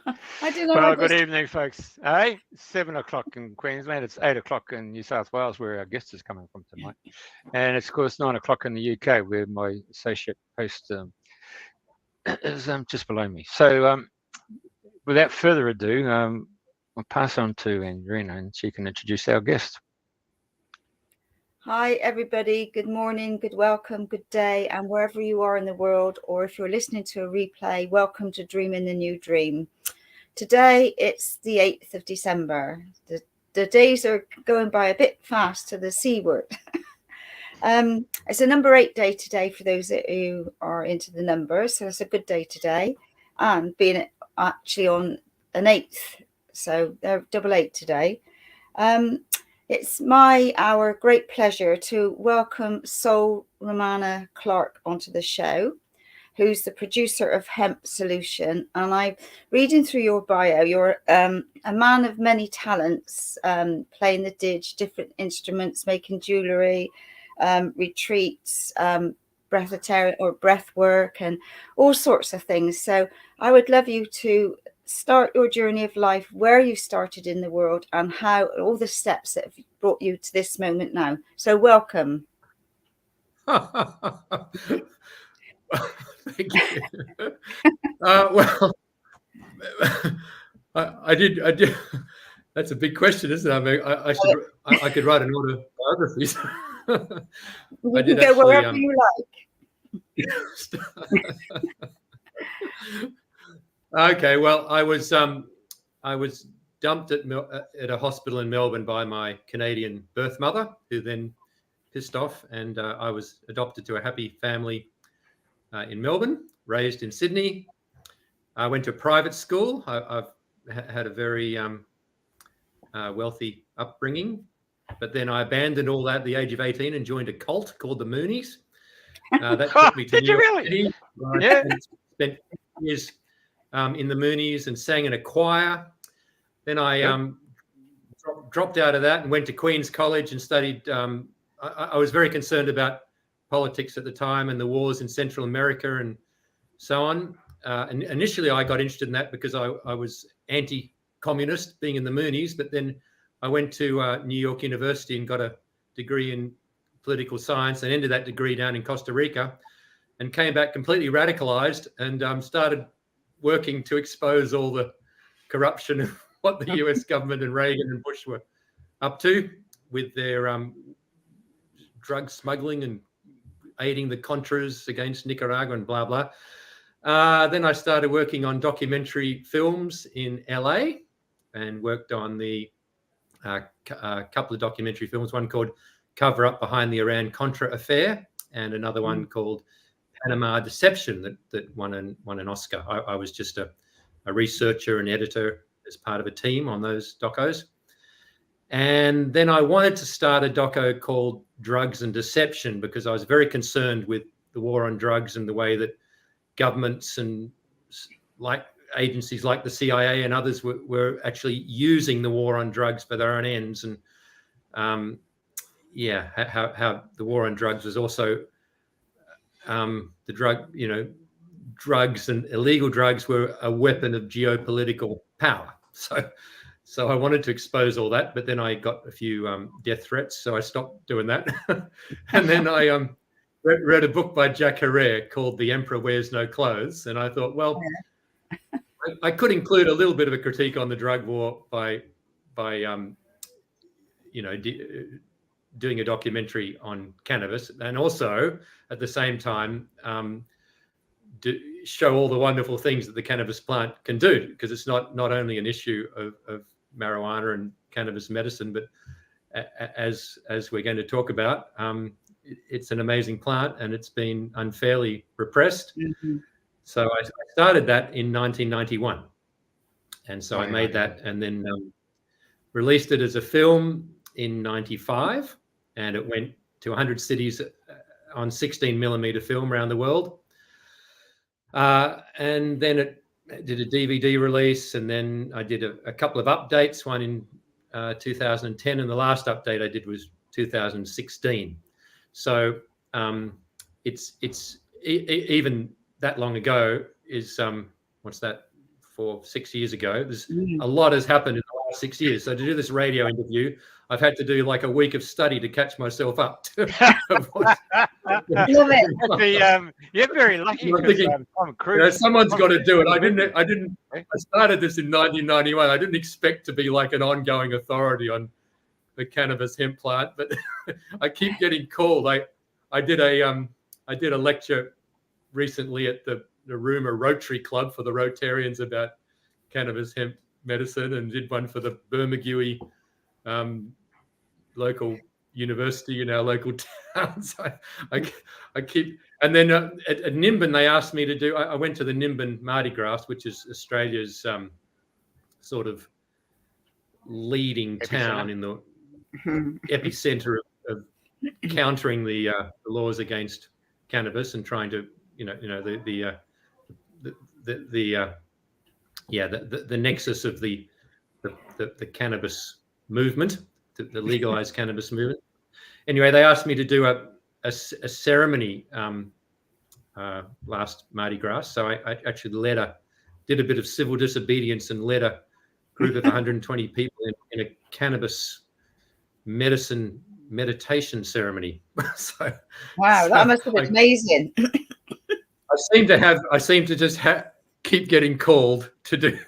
I don't know. Well, good evening, folks. 7 o'clock in Queensland. It's 8 o'clock in New South Wales, where our guest is coming from tonight. And it's, of course, 9 o'clock in the UK, where my associate host is just below me. So without further ado, I'll pass on to Andrena, and she can introduce our guest. Hi, everybody. Good morning, good welcome, good day, and wherever you are in the world, or if you're listening to a replay, welcome to Dreaming the New Dream. Today, it's the 8th of December. The days are going by a bit fast to the C word. It's a number 8 day today for those who are into the numbers, so it's a good day today. And being actually on an 8th, so they're double 8 today. It's our great pleasure to welcome Ramana-Clarke onto the show, who's the producer of Hemp Solution. And I'm reading through your bio. You're a man of many talents, playing the didge, different instruments, making jewellery, retreats, breath work, and all sorts of things. So I would love you to start your journey of life, where you started in the world, and how all the steps that have brought you to this moment now. So welcome. Thank you. Well, I did. That's a big question, isn't it? I mean, I could write an autobiography. You can go wherever you like. Okay, well, I was dumped at a hospital in Melbourne by my Canadian birth mother, who then pissed off, and I was adopted to a happy family in Melbourne, raised in Sydney. I went to a private school. I've had a very wealthy upbringing, but then I abandoned all that at the age of 18 and joined a cult called the Moonies. That took me to New York City. Yeah. Spent years in the Moonies and sang in a choir. Then I dropped out of that and went to Queen's College and studied. I was very concerned about politics at the time and the wars in Central America and so on. And initially I got interested in that because I was anti-communist, being in the Moonies, but then I went to New York University and got a degree in political science and ended that degree down in Costa Rica and came back completely radicalized and started working to expose all the corruption of what the US government and Reagan and Bush were up to with their drug smuggling and aiding the Contras against Nicaragua and blah, blah. Then I started working on documentary films in LA and worked on a couple of documentary films, one called Coverup Behind the Iran Contra Affair and another one called Panama Deception that won an Oscar. I was just a researcher and editor as part of a team on those docos. And then I wanted to start a doco called Drugs and Deception because I was very concerned with the war on drugs and the way that governments and like agencies like the CIA and others were actually using the war on drugs for their own ends. And how the war on drugs was also drugs and illegal drugs were a weapon of geopolitical power. So I wanted to expose all that, but then I got a few death threats, so I stopped doing that. And then I read a book by Jack Herrera called The Emperor Wears No Clothes, and I thought, well, I could include a little bit of a critique on the drug war by doing a documentary on cannabis, and also at the same time show all the wonderful things that the cannabis plant can do, because it's not only an issue of marijuana and cannabis medicine, but as we're going to talk about, it's an amazing plant and it's been unfairly repressed. Mm-hmm. So I started that in 1991, and so I made that and then released it as a film in 95, and it went to 100 cities on 16 millimeter film around the world. And then it did a DVD release, and then I did a couple of updates, one in 2010, and the last update I did was 2016. So it's even that long ago is what's that, 6 years ago. There's a lot has happened in the last 6 years. So to do this radio interview, I've had to do like a week of study to catch myself up. Love it. You're very lucky. I'm thinking, someone's got to do it. I started this in 1991. I didn't expect to be like an ongoing authority on the cannabis hemp plant, but I keep getting called. I did a lecture recently at the Rumour Rotary Club for the Rotarians about cannabis hemp medicine, and did one for the Bermagui local university in our local town. So I keep, and then at Nimbin they asked me to do. I went to the Nimbin Mardi Gras, which is Australia's sort of leading town in the epicenter of countering the laws against cannabis and trying to, the nexus of the cannabis movement, the legalized cannabis movement. Anyway, they asked me to do a ceremony last Mardi Gras, so I actually did a bit of civil disobedience and led a group of 120 people in a cannabis meditation ceremony. Wow, that must have been amazing. I seem to just keep getting called to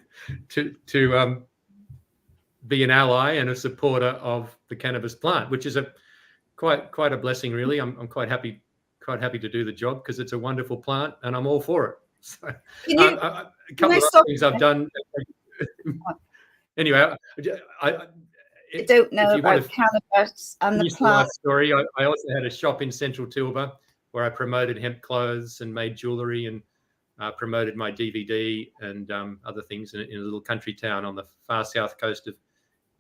be an ally and a supporter of the cannabis plant, which is quite a blessing, really. I'm quite happy to do the job because it's a wonderful plant and I'm all for it. So, a couple of other things I've done. Anyway, I don't know about cannabis and the plant. Story. I also had a shop in Central Tilba where I promoted hemp clothes and made jewellery and promoted my DVD and other things in a little country town on the far south coast of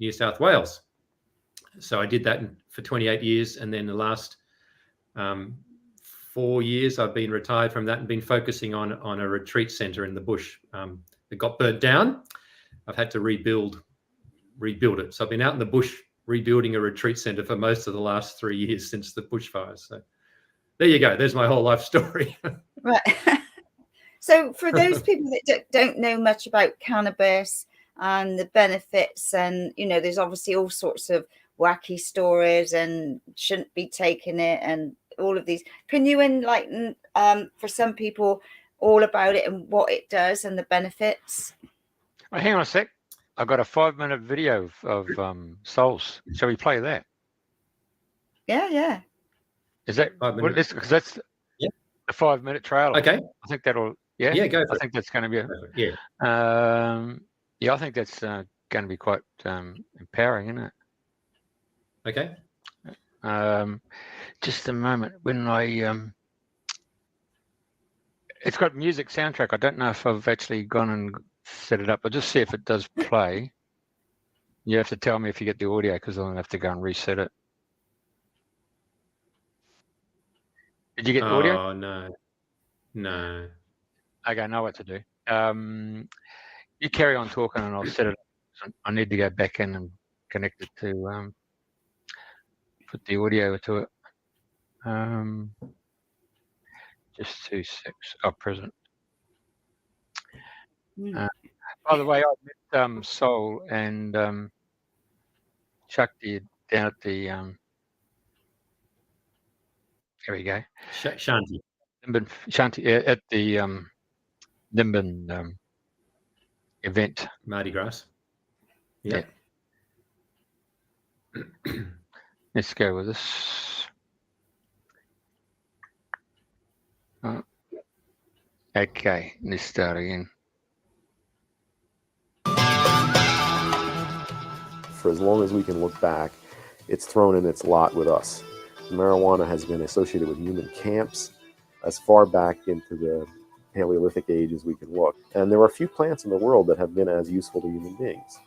New South Wales. So I did that for 28 years, and then the last 4 years I've been retired from that and been focusing on a retreat centre in the bush. It got burnt down. I've had to rebuild it. So I've been out in the bush rebuilding a retreat centre for most of the last 3 years since the bushfires. So there you go. There's my whole life story. Right. So for those people that don't know much about cannabis and the benefits, and there's obviously all sorts of wacky stories and shouldn't be taking it and all of these. Can you enlighten for some people all about it and what it does and the benefits? Oh, hang on a sec. I've got a 5-minute video of souls. Shall we play that? Yeah. Is that 5 minutes? Because that's a 5-minute trailer. Okay. I think that'll. Yeah. Yeah. Go for it. I think that's going to be. I think that's going to be quite empowering, isn't it? Okay. Just a moment. When it's got music soundtrack. I don't know if I've actually gone and set it up. I'll just see if it does play. You have to tell me if you get the audio because I'll have to go and reset it. Did you get the audio? Oh, no. Okay, I know what to do. You carry on talking and I'll set it up. I need to go back in and connect it to put the audio to it. Just 2 secs. Oh, present. By the way, I met Sol and Chuck down at the there we go. Shanti. Shanti at the Nimbin event. Mardi Gras. Yeah. Let's go with this. Okay, let's start again. For as long as we can look back, it's thrown in its lot with us. Marijuana has been associated with human camps as far back into the Paleolithic age as we can look. And there are a few plants in the world that have been as useful to human beings.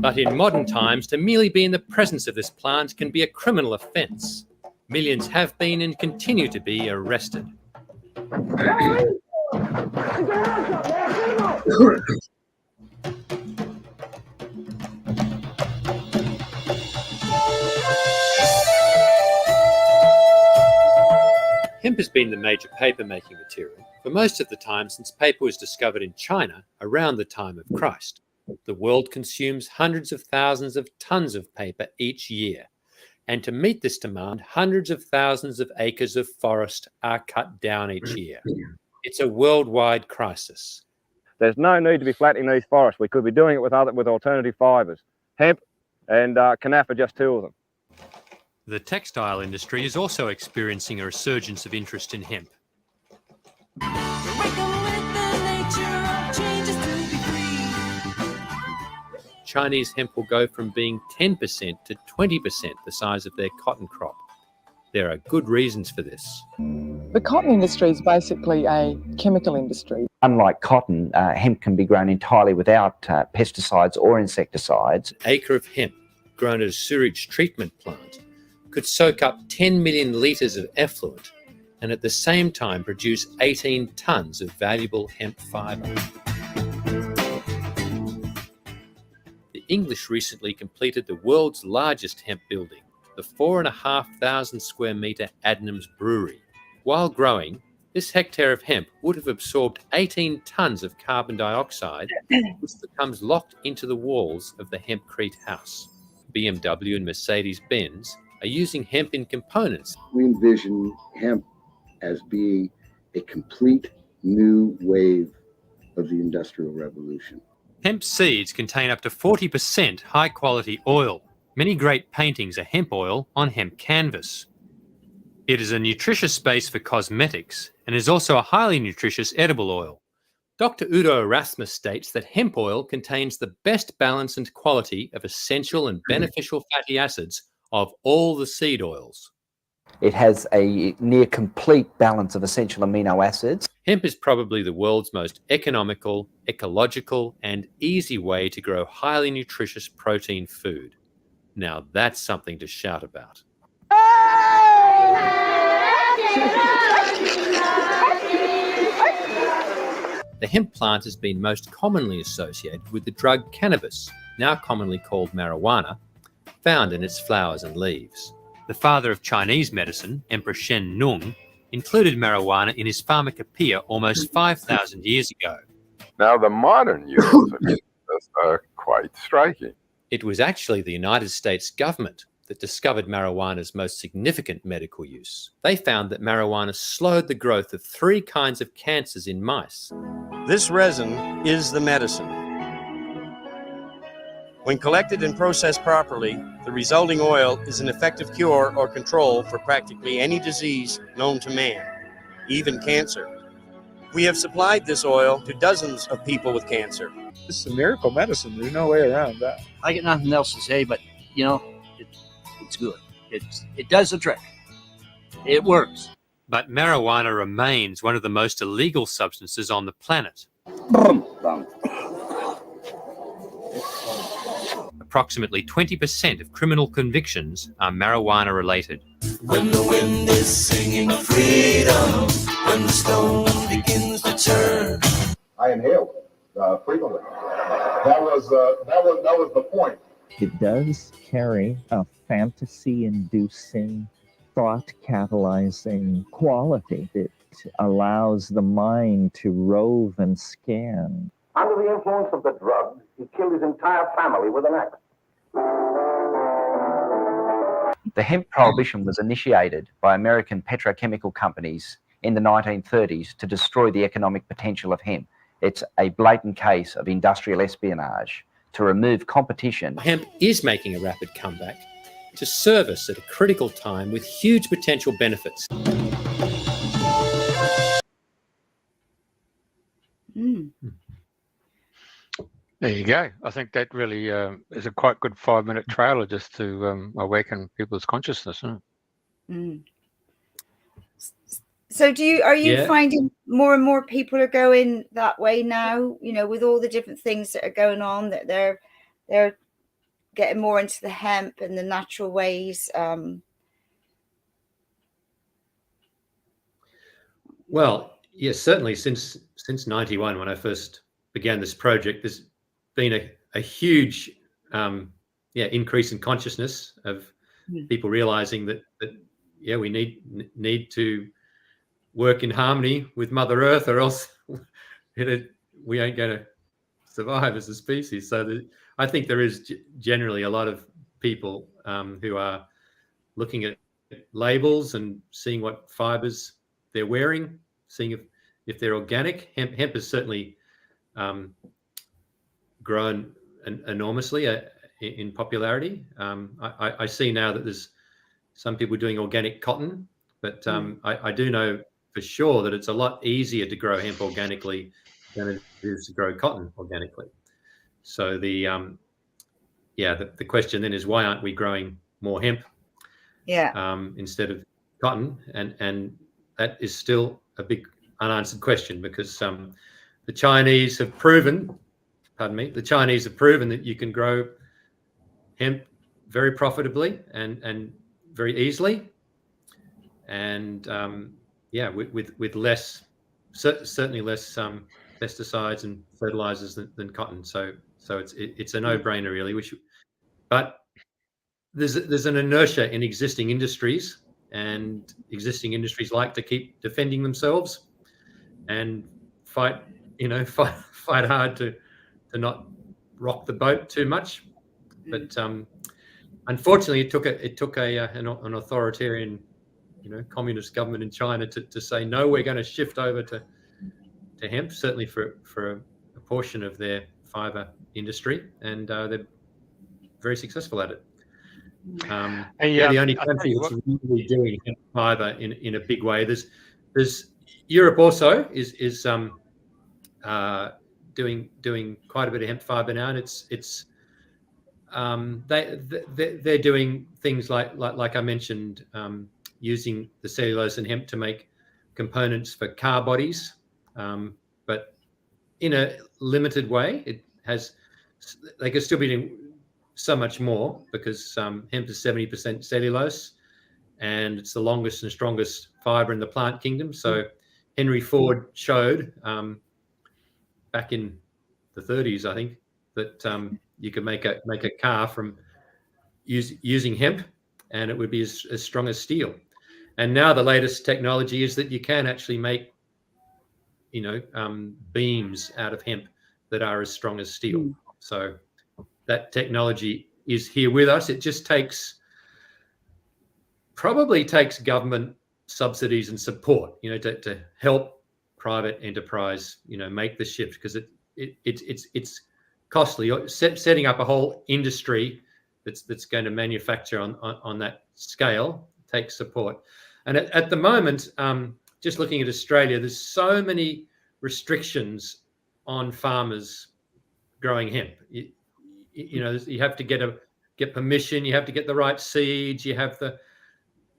But in modern times, to merely be in the presence of this plant can be a criminal offence. Millions have been and continue to be arrested. Hemp has been the major paper-making material for most of the time since paper was discovered in China around the time of Christ. The world consumes hundreds of thousands of tons of paper each year. And to meet this demand, hundreds of thousands of acres of forest are cut down each year. It's a worldwide crisis. There's no need to be flattening these forests. We could be doing it with alternative fibres. Hemp and canaf are just two of them. The textile industry is also experiencing a resurgence of interest in hemp. Chinese hemp will go from being 10% to 20% the size of their cotton crop. There are good reasons for this. The cotton industry is basically a chemical industry. Unlike cotton, hemp can be grown entirely without pesticides or insecticides. An acre of hemp grown at a sewage treatment plant could soak up 10 million litres of effluent and at the same time produce 18 tonnes of valuable hemp fibre. The English recently completed the world's largest hemp building, the 4,500 square metre Adnams Brewery. While growing, this hectare of hemp would have absorbed 18 tonnes of carbon dioxide, which becomes locked into the walls of the hempcrete house. BMW and Mercedes-Benz are using hemp in components. We envision hemp as being a complete new wave of the Industrial Revolution. Hemp seeds contain up to 40% high-quality oil. Many great paintings are hemp oil on hemp canvas. It is a nutritious base for cosmetics and is also a highly nutritious edible oil. Dr. Udo Erasmus states that hemp oil contains the best balance and quality of essential and beneficial fatty acids of all the seed oils. It has a near complete balance of essential amino acids. Hemp is probably the world's most economical, ecological, and easy way to grow highly nutritious protein food. Now that's something to shout about. The hemp plant has been most commonly associated with the drug cannabis, now commonly called marijuana, found in its flowers and leaves. The father of Chinese medicine, Emperor Shen Nung, included marijuana in his pharmacopoeia almost 5,000 years ago. Now, the modern use of cannabis are quite striking. It was actually the United States government that discovered marijuana's most significant medical use. They found that marijuana slowed the growth of 3 kinds of cancers in mice. This resin is the medicine. When collected and processed properly, the resulting oil is an effective cure or control for practically any disease known to man, even cancer. We have supplied this oil to dozens of people with cancer. This is a miracle medicine. There's no way around that. I got nothing else to say, but, you know, it's good. It does the trick. It works. But marijuana remains one of the most illegal substances on the planet. Approximately 20% of criminal convictions are marijuana related. When the wind is singing freedom, when the stone begins to turn. I inhaled frequently. That was the point. It does carry a fantasy-inducing, thought-catalyzing quality that allows the mind to rove and scan. Under the influence of the drug, he killed his entire family with an axe. The hemp prohibition was initiated by American petrochemical companies in the 1930s to destroy the economic potential of hemp. It's a blatant case of industrial espionage to remove competition. Hemp is making a rapid comeback to serve us at a critical time with huge potential benefits. There you go. I think that really is a quite good 5-minute trailer just to awaken people's consciousness. Huh? So are you finding more and more people are going that way now, you know, with all the different things that are going on, that they're getting more into the hemp and the natural ways? Well, yes, certainly since 91, when I first began this project, there's been a huge increase in consciousness of people realizing that we need to work in harmony with Mother Earth, or else we ain't going to survive as a species. So I think there is generally a lot of people who are looking at labels and seeing what fibers they're wearing, seeing if they're organic. Hemp has certainly grown enormously in popularity. I see now that there's some people doing organic cotton, but I do know for sure that it's a lot easier to grow hemp organically than it is to grow cotton organically. So the question then is, why aren't we growing more hemp instead of cotton? And that is still a big unanswered question, because the Chinese have proven that you can grow hemp very profitably and very easily, and with less, certainly less pesticides and fertilizers than cotton. So it's a no-brainer, really. But there's an inertia in existing industries, and existing industries like to keep defending themselves and fight hard to not rock the boat too much. But unfortunately, it took an authoritarian, communist government in China to say, no, we're going to shift over to hemp, certainly for a portion of their fiber industry, and they're very successful at it. They're the only country that's really doing hemp fiber in a big way. There's Europe also is doing quite a bit of hemp fiber now, and it's they're doing things like I mentioned, using the cellulose and hemp to make components for car bodies, but in a limited way. They could still be doing so much more, because hemp is 70% cellulose, and it's the longest and strongest fiber in the plant kingdom. So Henry Ford showed back in the 30s, I think, that you could make a car from using hemp, and it would be as strong as steel. And now the latest technology is that you can actually make beams out of hemp that are as strong as steel. So that technology is here with us. It just probably takes government subsidies and support, to help private enterprise, make the shift, because it's costly. Setting up a whole industry that's going to manufacture on that scale takes support. And at the moment, just looking at Australia, there's so many restrictions on farmers growing hemp. You have to get permission, you have to get the right seeds, you have the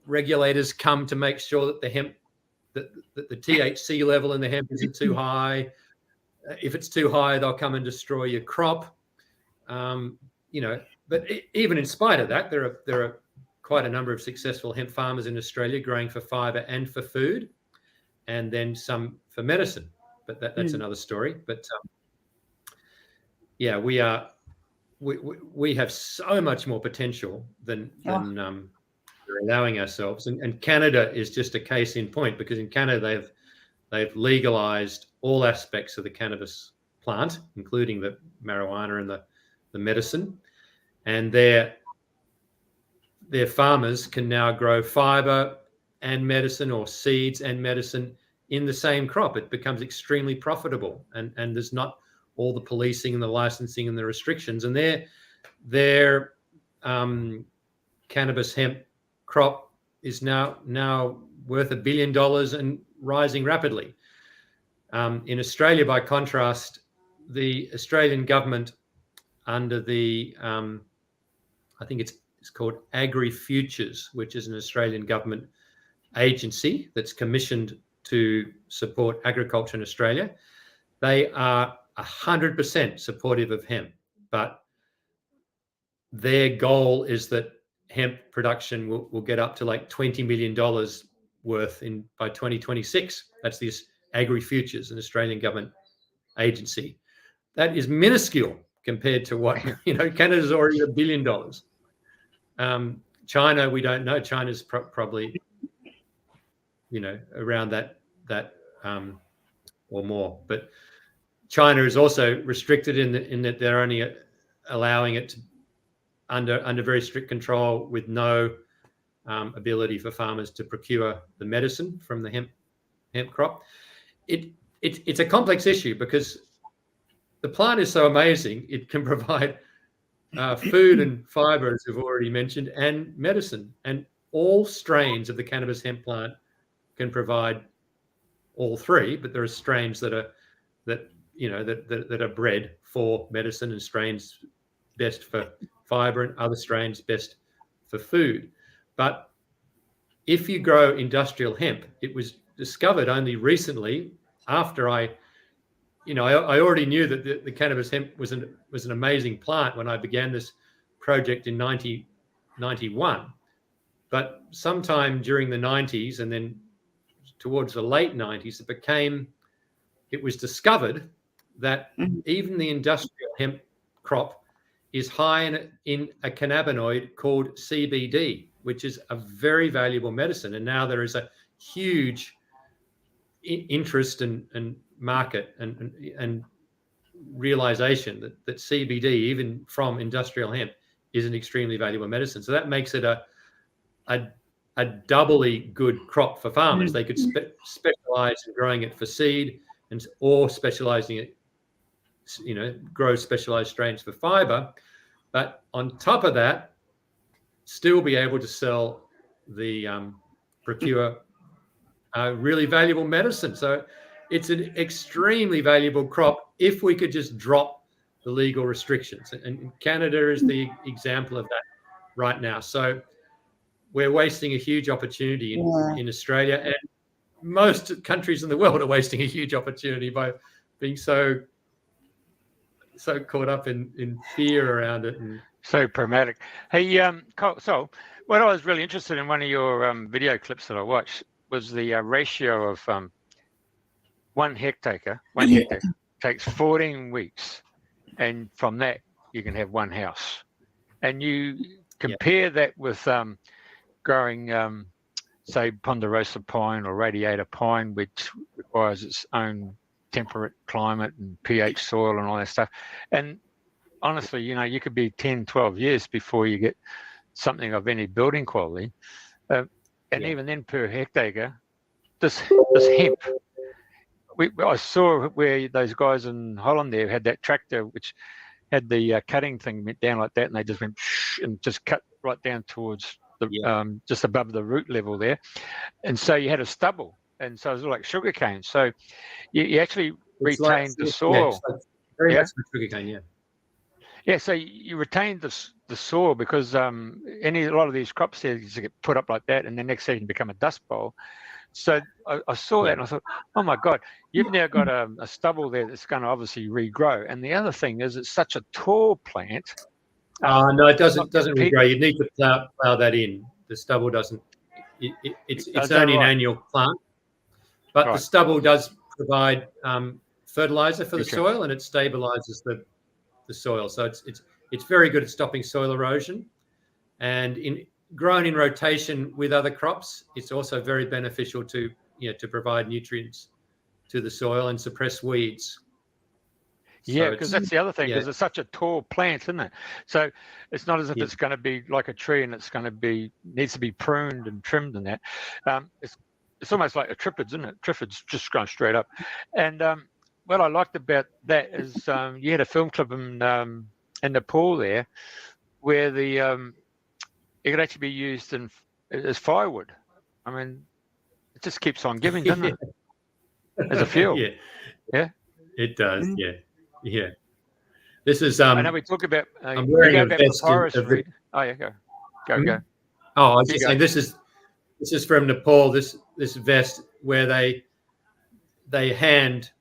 regulators come to make sure that the hemp, that the THC level in the hemp isn't too high. If it's too high, they'll come and destroy your crop. But even in spite of that, there are quite a number of successful hemp farmers in Australia growing for fiber and for food, and then some for medicine. But that's another story. But we have so much more potential than we're allowing ourselves. And Canada is just a case in point, because in Canada they've legalized all aspects of the cannabis plant, including the marijuana and the medicine, and their farmers can now grow fiber and medicine, or seeds and medicine, in the same crop. It becomes extremely profitable, and there's not all the policing and the licensing and the restrictions. And their cannabis hemp crop is now worth $1 billion and rising rapidly. In Australia, by contrast, the Australian government, under the I think it's called Agri-Futures, which is an Australian government agency that's commissioned to support agriculture in Australia, they are 100% supportive of hemp, but their goal is that hemp production will get up to like $20 million worth by 2026. That's this Agri-Futures, an Australian government agency. That is minuscule compared to what, Canada's already $1 billion. China, we don't know. China's probably, around that that or more. But China is also restricted in that they're only allowing it under very strict control, with no ability for farmers to procure the medicine from the hemp crop. It's a complex issue because the plant is so amazing. It can provide food and fiber, as we've already mentioned, and medicine. And all strains of the cannabis hemp plant can provide all three. But there are strains that are bred for medicine, and strains best for fiber, and other strains best for food. But if you grow industrial hemp, it was discovered only recently after I already knew that the cannabis hemp was an amazing plant when I began this project in 1991. But sometime during the 90s and then towards the late 90s, it was discovered that even the industrial hemp crop is high in a cannabinoid called CBD, which is a very valuable medicine. And now there is a huge interest and market and realization that CBD, even from industrial hemp, is an extremely valuable medicine. So that makes it a doubly good crop for farmers. They could specialize in growing it for seed or specializing it, grow specialized strains for fiber. But on top of that, still be able to sell procure really valuable medicine. So it's an extremely valuable crop if we could just drop the legal restrictions. And Canada is the example of that right now. So we're wasting a huge opportunity in Australia, and most countries in the world are wasting a huge opportunity by being so caught up in fear around it and so pragmatic. Hey, so what I was really interested in, one of your video clips that I watched, was the ratio of 1 hectare takes 14 weeks, and from that you can have 1 house. And you compare that with growing, say, ponderosa pine or radiator pine, which requires its own temperate climate and pH soil and all that stuff. And honestly, you could be 10, 12 years before you get something of any building quality. Even then, per hectare, this hemp, I saw where those guys in Holland there had that tractor which had the cutting thing went down like that, and they just went and just cut right down towards the just above the root level there. And so you had a stubble, and so it was like sugar cane. So you actually retained the soil. Very much like sugar cane, Yeah, so you retain the soil because a lot of these crop seeds get put up like that, and the next season become a dust bowl. So I saw that and I thought, oh my God, you've now got a stubble there that's going to obviously regrow. And the other thing is, it's such a tall plant. No, it doesn't regrow. You need to plow that in. The stubble doesn't. It's only an annual plant, but the stubble does provide fertilizer for the soil, and it stabilizes the soil. So it's very good at stopping soil erosion, and grown in rotation with other crops, it's also very beneficial to provide nutrients to the soil and suppress weeds. Yeah, because that's the other thing, because it's such a tall plant, isn't it? So it's not as if it's going to be like a tree and needs to be pruned and trimmed and that. It's almost like a tripod, isn't it? Tripod's just going straight up. And what I liked about that is you had a film clip in Nepal there where it could actually be used as firewood. I mean, it just keeps on giving, doesn't it? As a fuel. Yeah. It does. Yeah. This is. I know we talk about. I'm wearing a vest. Oh yeah, go. Oh, I was just saying this is from Nepal. This vest where they hand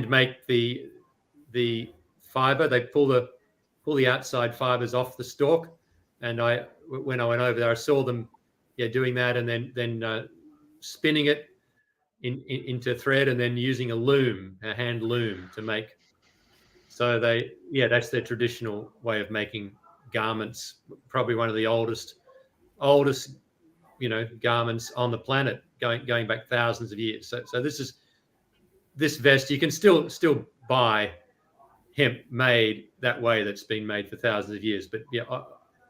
make the fiber. They pull the outside fibers off the stalk, and when I went over there, I saw them doing that, and then spinning it into thread, and then using a hand loom to make. So that's their traditional way of making garments. Probably one of the oldest garments on the planet going back thousands of years. So this vest, you can still buy hemp made that way that's been made for thousands of years. But yeah,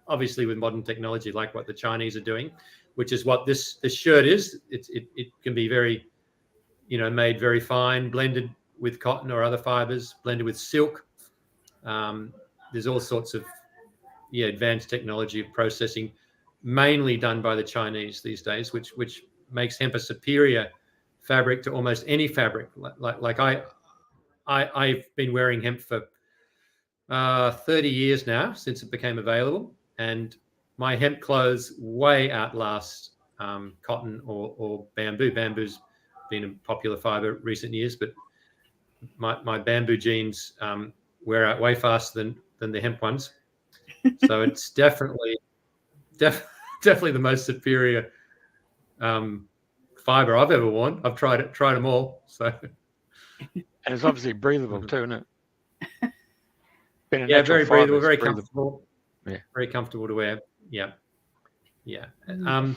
obviously with modern technology like what the Chinese are doing, which is what this shirt is, it can be very, made very fine, blended with cotton or other fibers, blended with silk. There's all sorts of advanced technology of processing, mainly done by the Chinese these days, which makes hemp a superior fabric to almost any fabric. Like I've been wearing hemp for 30 years now, since it became available, and my hemp clothes way outlast cotton or bamboo. Bamboo's been a popular fiber recent years, but my bamboo jeans wear out way faster than the hemp ones. So it's definitely the most superior fiber I've ever worn. I've tried them all. So, and it's obviously breathable too, isn't it? Very breathable, very comfortable. Yeah, very comfortable to wear. Yeah. And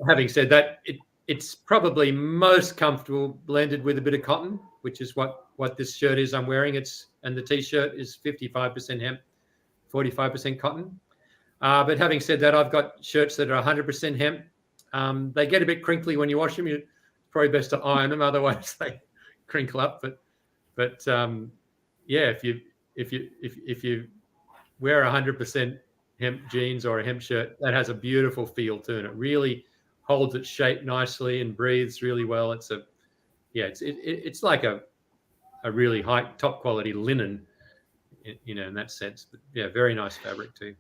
having said that, it's probably most comfortable blended with a bit of cotton, which is what this shirt is I'm wearing. And the t-shirt is 55% hemp, 45% cotton. But having said that, I've got shirts that are 100% hemp. They get a bit crinkly when you wash them. It's probably best to iron them, otherwise they crinkle up. But if you wear 100% hemp jeans or a hemp shirt, that has a beautiful feel to it. It really holds its shape nicely and breathes really well. It's like a really high top quality linen, in that sense. But yeah, very nice fabric too.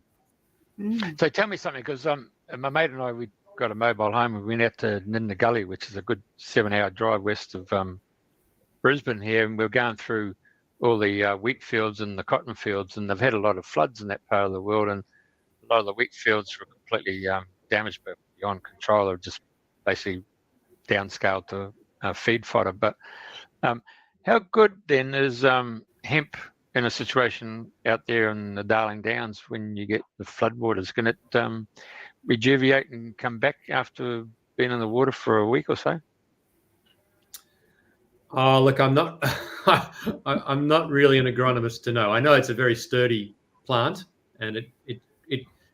So tell me something, because my mate and I, we got a mobile home and we went out to Ninda Gully, which is a good 7-hour drive west of Brisbane here, and we were going through all the wheat fields and the cotton fields, and they've had a lot of floods in that part of the world, and a lot of the wheat fields were completely damaged beyond control. They're just basically downscaled to feed fodder. But how good then is hemp in a situation out there in the Darling Downs when you get the floodwaters? Can it rejuvenate and come back after being in the water for a week or so? Oh, look, I'm not I'm not really an agronomist to know. I know it's a very sturdy plant, and it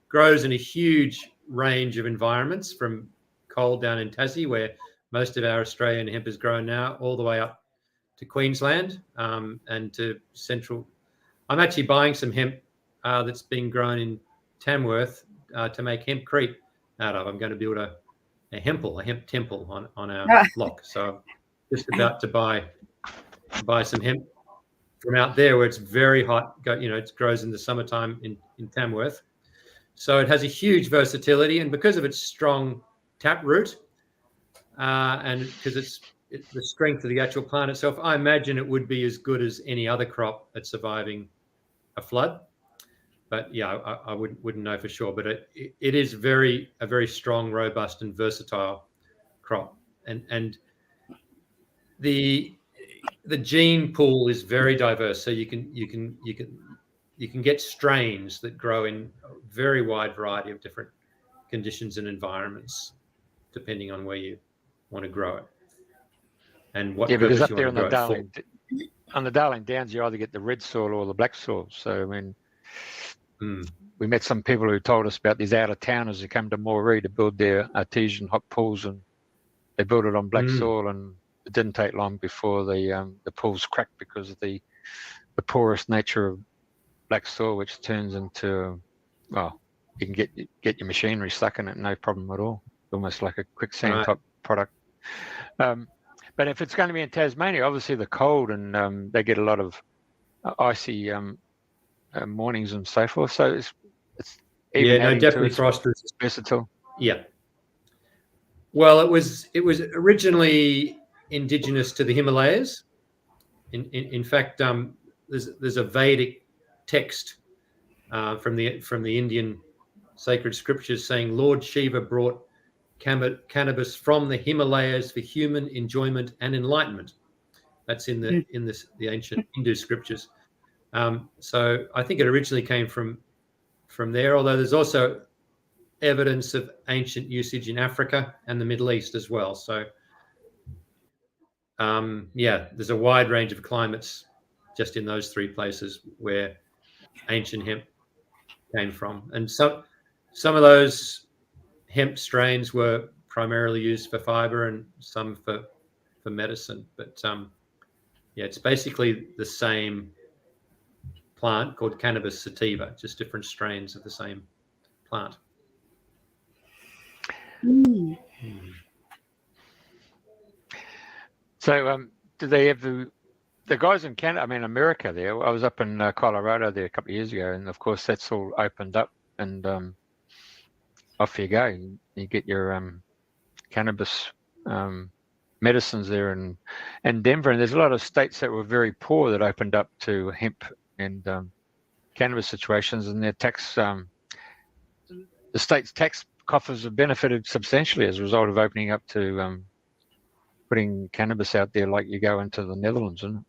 grows in a huge range of environments, from cold down in Tassie, where most of our Australian hemp is grown now, all the way up to Queensland and to central. I'm actually buying some hemp that's being grown in Tamworth to make hempcrete out of. I'm going to build a hemp temple on our block. So I'm just about to buy some hemp from out there where it's very hot. It grows in the summertime in Tamworth. So it has a huge versatility, and because of its strong taproot and because it's the strength of the actual plant itself, I imagine it would be as good as any other crop at surviving a flood. But yeah, I wouldn't know for sure. But it is a very strong, robust, and versatile crop, and the gene pool is very diverse. So you can get strains that grow in a very wide variety of different conditions and environments, depending on where you want to grow it and what purpose you want to grow it for. On the Darling Downs, you either get the red soil or the black soil. So, I mean, we met some people who told us about these out-of-towners who come to Moree to build their artesian hot pools, and they built it on black soil, and it didn't take long before the pools cracked because of the porous nature of black soil, which turns into, well, you can get your machinery stuck in it, no problem at all. Almost like a quicksand type product. But if it's going to be in Tasmania, obviously the cold, and they get a lot of icy mornings and so forth. So it's definitely frost resistant. Versatile. Yeah. Well, it was originally indigenous to the Himalayas. In fact, there's a Vedic text from the Indian sacred scriptures saying Lord Shiva brought cannabis from the Himalayas for human enjoyment and enlightenment. That's in the ancient Hindu scriptures. So I think it originally came from there, although there's also evidence of ancient usage in Africa and the Middle East as well. So, there's a wide range of climates just in those three places where ancient hemp came from. And some of those hemp strains were primarily used for fiber and some for medicine. But it's basically the same plant called Cannabis Sativa, just different strains of the same plant. So do they have the guys in Canada, I mean America there, I was up in Colorado there a couple of years ago, and of course that's all opened up, and off you go. You get your cannabis medicines there in Denver, and there's a lot of states that were very poor that opened up to hemp and cannabis situations, and their tax, the state's tax coffers have benefited substantially as a result of opening up to putting cannabis out there, like you go into the Netherlands, isn't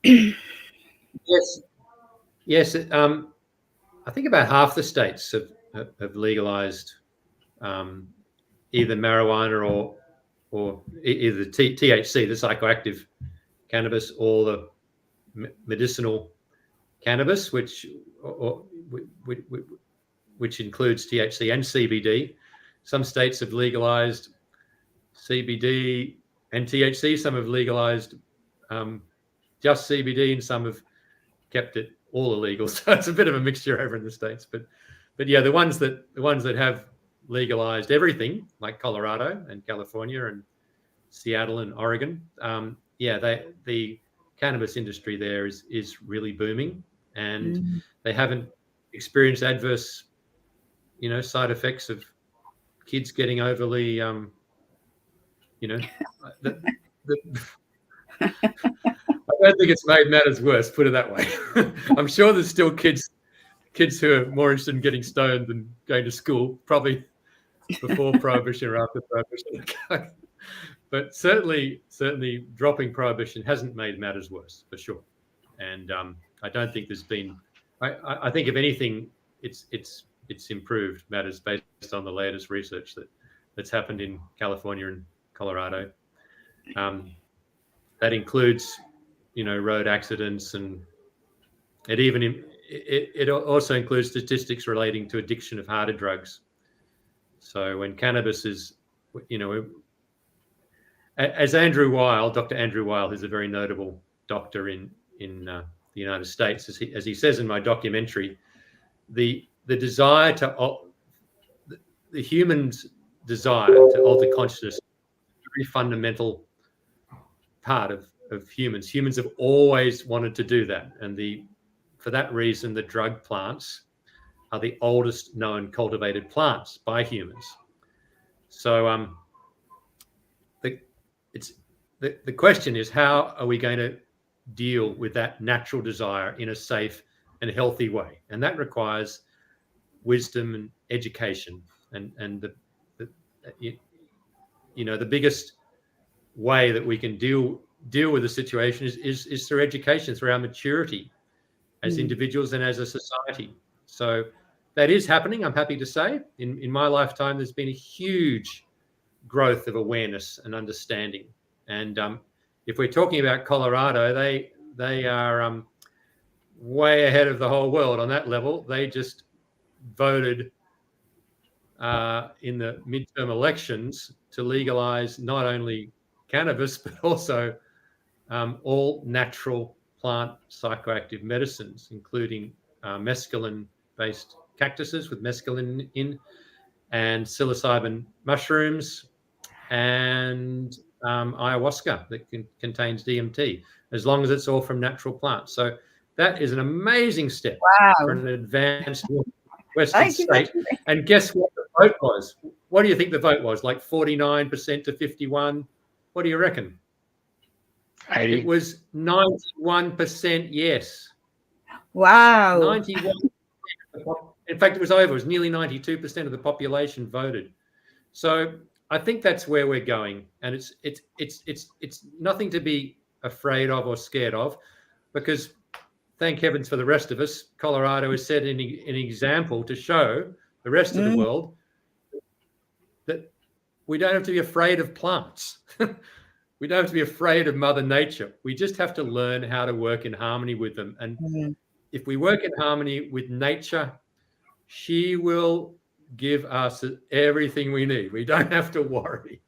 it? Yes. I think about half the states have legalized either marijuana or either THC, the psychoactive cannabis, or the medicinal cannabis, which includes THC and CBD. Some states have legalized CBD and THC. Some have legalized just CBD, and some have kept it all illegal. So it's a bit of a mixture over in the States. But yeah, the ones that have legalized everything, like Colorado and California and Seattle and Oregon, the cannabis industry there is really booming, and they haven't experienced adverse, side effects of kids getting overly, I don't think it's made matters worse, put it that way. I'm sure there's still kids who are more interested in getting stoned than going to school, probably before Prohibition or after Prohibition. But certainly dropping Prohibition hasn't made matters worse, for sure. And I don't think there's been, I think if anything, it's improved matters based on the latest research that's happened in California and Colorado. That includes, road accidents, and it also includes statistics relating to addiction of harder drugs. So when cannabis is, as Dr. Andrew Weil, who's a very notable doctor in the United States, as he says in my documentary, the desire to the human's desire to alter consciousness is a very fundamental part of humans. Humans have always wanted to do that, and for that reason, the drug plants are the oldest known cultivated plants by humans. So the question is, how are we going to deal with that natural desire in a safe and healthy way? And that requires wisdom and education. And the biggest way that we can deal with the situation is through education, through our maturity as individuals and as a society. So that is happening, I'm happy to say. In my lifetime, there's been a huge growth of awareness and understanding. And if we're talking about Colorado, they are way ahead of the whole world on that level. They just voted in the midterm elections to legalize not only cannabis, but also all natural plant psychoactive medicines, including mescaline-based cactuses with mescaline in, and psilocybin mushrooms, and ayahuasca that contains DMT, as long as it's all from natural plants. So that is an amazing step for an advanced Western state. And guess what the vote was? What do you think the vote was? Like 49% to 51%? What do you reckon? 80. It was 91% yes. Wow. 91%. In fact, it was over. It was nearly 92% of the population voted. So I think that's where we're going, and it's nothing to be afraid of or scared of, because thank heavens for the rest of us, Colorado has set an example to show the rest of the world that we don't have to be afraid of plants. We don't have to be afraid of Mother Nature. We just have to learn how to work in harmony with them. And if we work in harmony with nature, she will give us everything we need. We don't have to worry.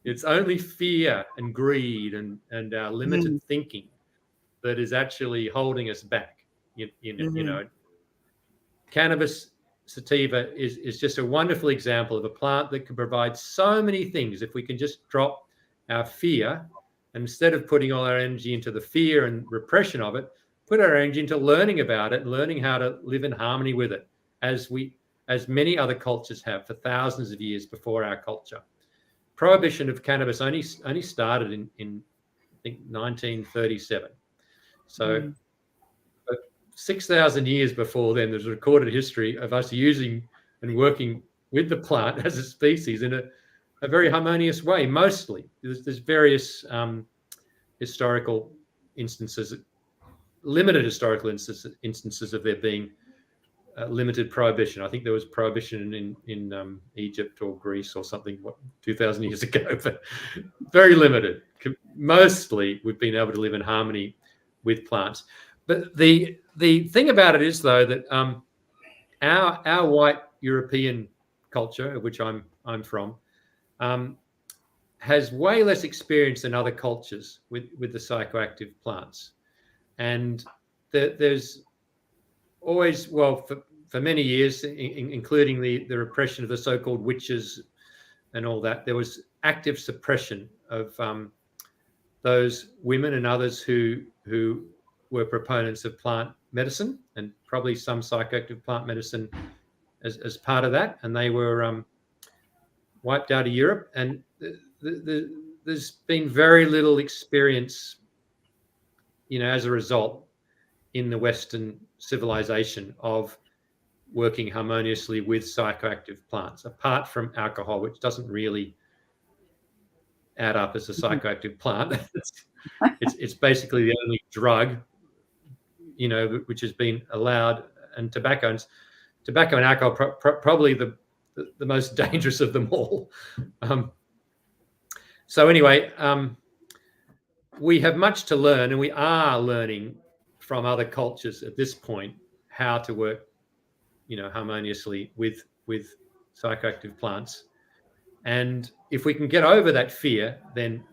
It's only fear and greed and our limited thinking that is actually holding us back. You know, Cannabis Sativa is just a wonderful example of a plant that can provide so many things if we can just drop our fear, and instead of putting all our energy into the fear and repression of it, put our energy into learning about it, learning how to live in harmony with it, as many other cultures have for thousands of years before our culture. Prohibition of cannabis only started in I think 1937. So 6,000 years before then, there's a recorded history of us using and working with the plant as a species in a very harmonious way. Mostly, there's various historical instances, limited historical instances of there being limited prohibition. I think there was prohibition in Egypt or Greece or something 2,000 years ago, but very limited. Mostly, we've been able to live in harmony with plants. But the thing about it is, though, that our white European culture, of which I'm from, has way less experience than other cultures with the psychoactive plants, and there's always, well, for many years, including the repression of the so-called witches and all that, there was active suppression of those women and others who were proponents of plant medicine, and probably some psychoactive plant medicine as part of that, and they were wiped out of Europe. And there's been very little experience, as a result, in the Western civilization of working harmoniously with psychoactive plants, apart from alcohol, which doesn't really add up as a psychoactive plant. It's basically the only drug, which has been allowed, and tobacco and alcohol probably the most dangerous of them all. So anyway, we have much to learn, and we are learning from other cultures at this point how to work, harmoniously with psychoactive plants. And if we can get over that fear, then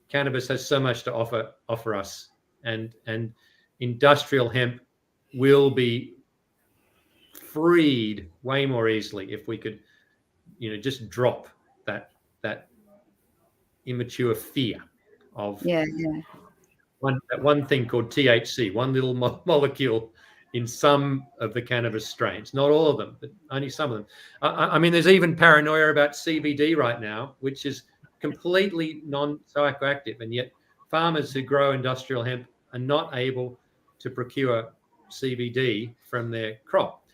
cannabis has so much to offer us, and industrial hemp will be freed way more easily if we could, just drop that immature fear of one thing called THC, one little molecule in some of the cannabis strains, not all of them, but only some of them. I mean, there's even paranoia about CBD right now, which is completely non-psychoactive, and yet farmers who grow industrial hemp are not able to procure CBD from their crop,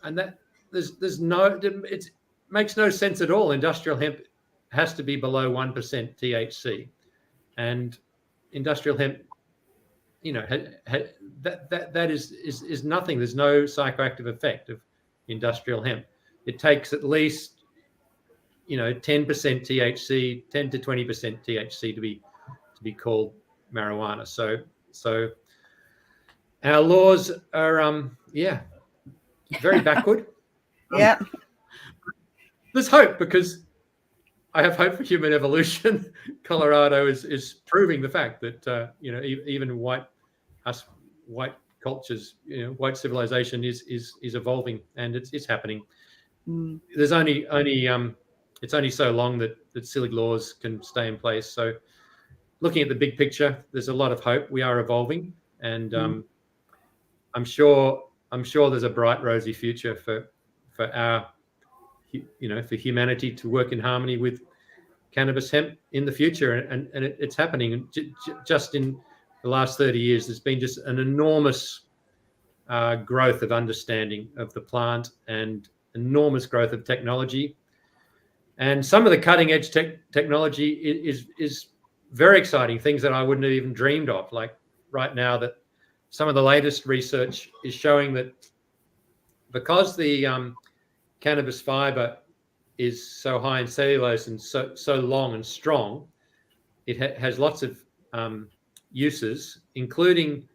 and that it makes no sense at all. Industrial hemp has to be below 1% THC, and industrial hemp, that is nothing. There's no psychoactive effect of industrial hemp. It takes at least 10% THC, 10 to 20% THC to be called marijuana. So our laws are very backward. Yeah. There's hope, because I have hope for human evolution. Colorado is proving the fact that even white cultures, white civilization is evolving, and it's happening. There's only it's only so long that silly laws can stay in place. So looking at the big picture, there's a lot of hope. We are evolving, and I'm sure there's a bright, rosy future for our for humanity to work in harmony with cannabis hemp in the future, and it's happening. Just in the last 30 years, there's been just an enormous growth of understanding of the plant, and enormous growth of technology. And some of the cutting edge technology is very exciting, things that I wouldn't have even dreamed of. Like right now, that some of the latest research is showing that because the cannabis fiber is so high in cellulose and so long and strong, it has lots of uses, including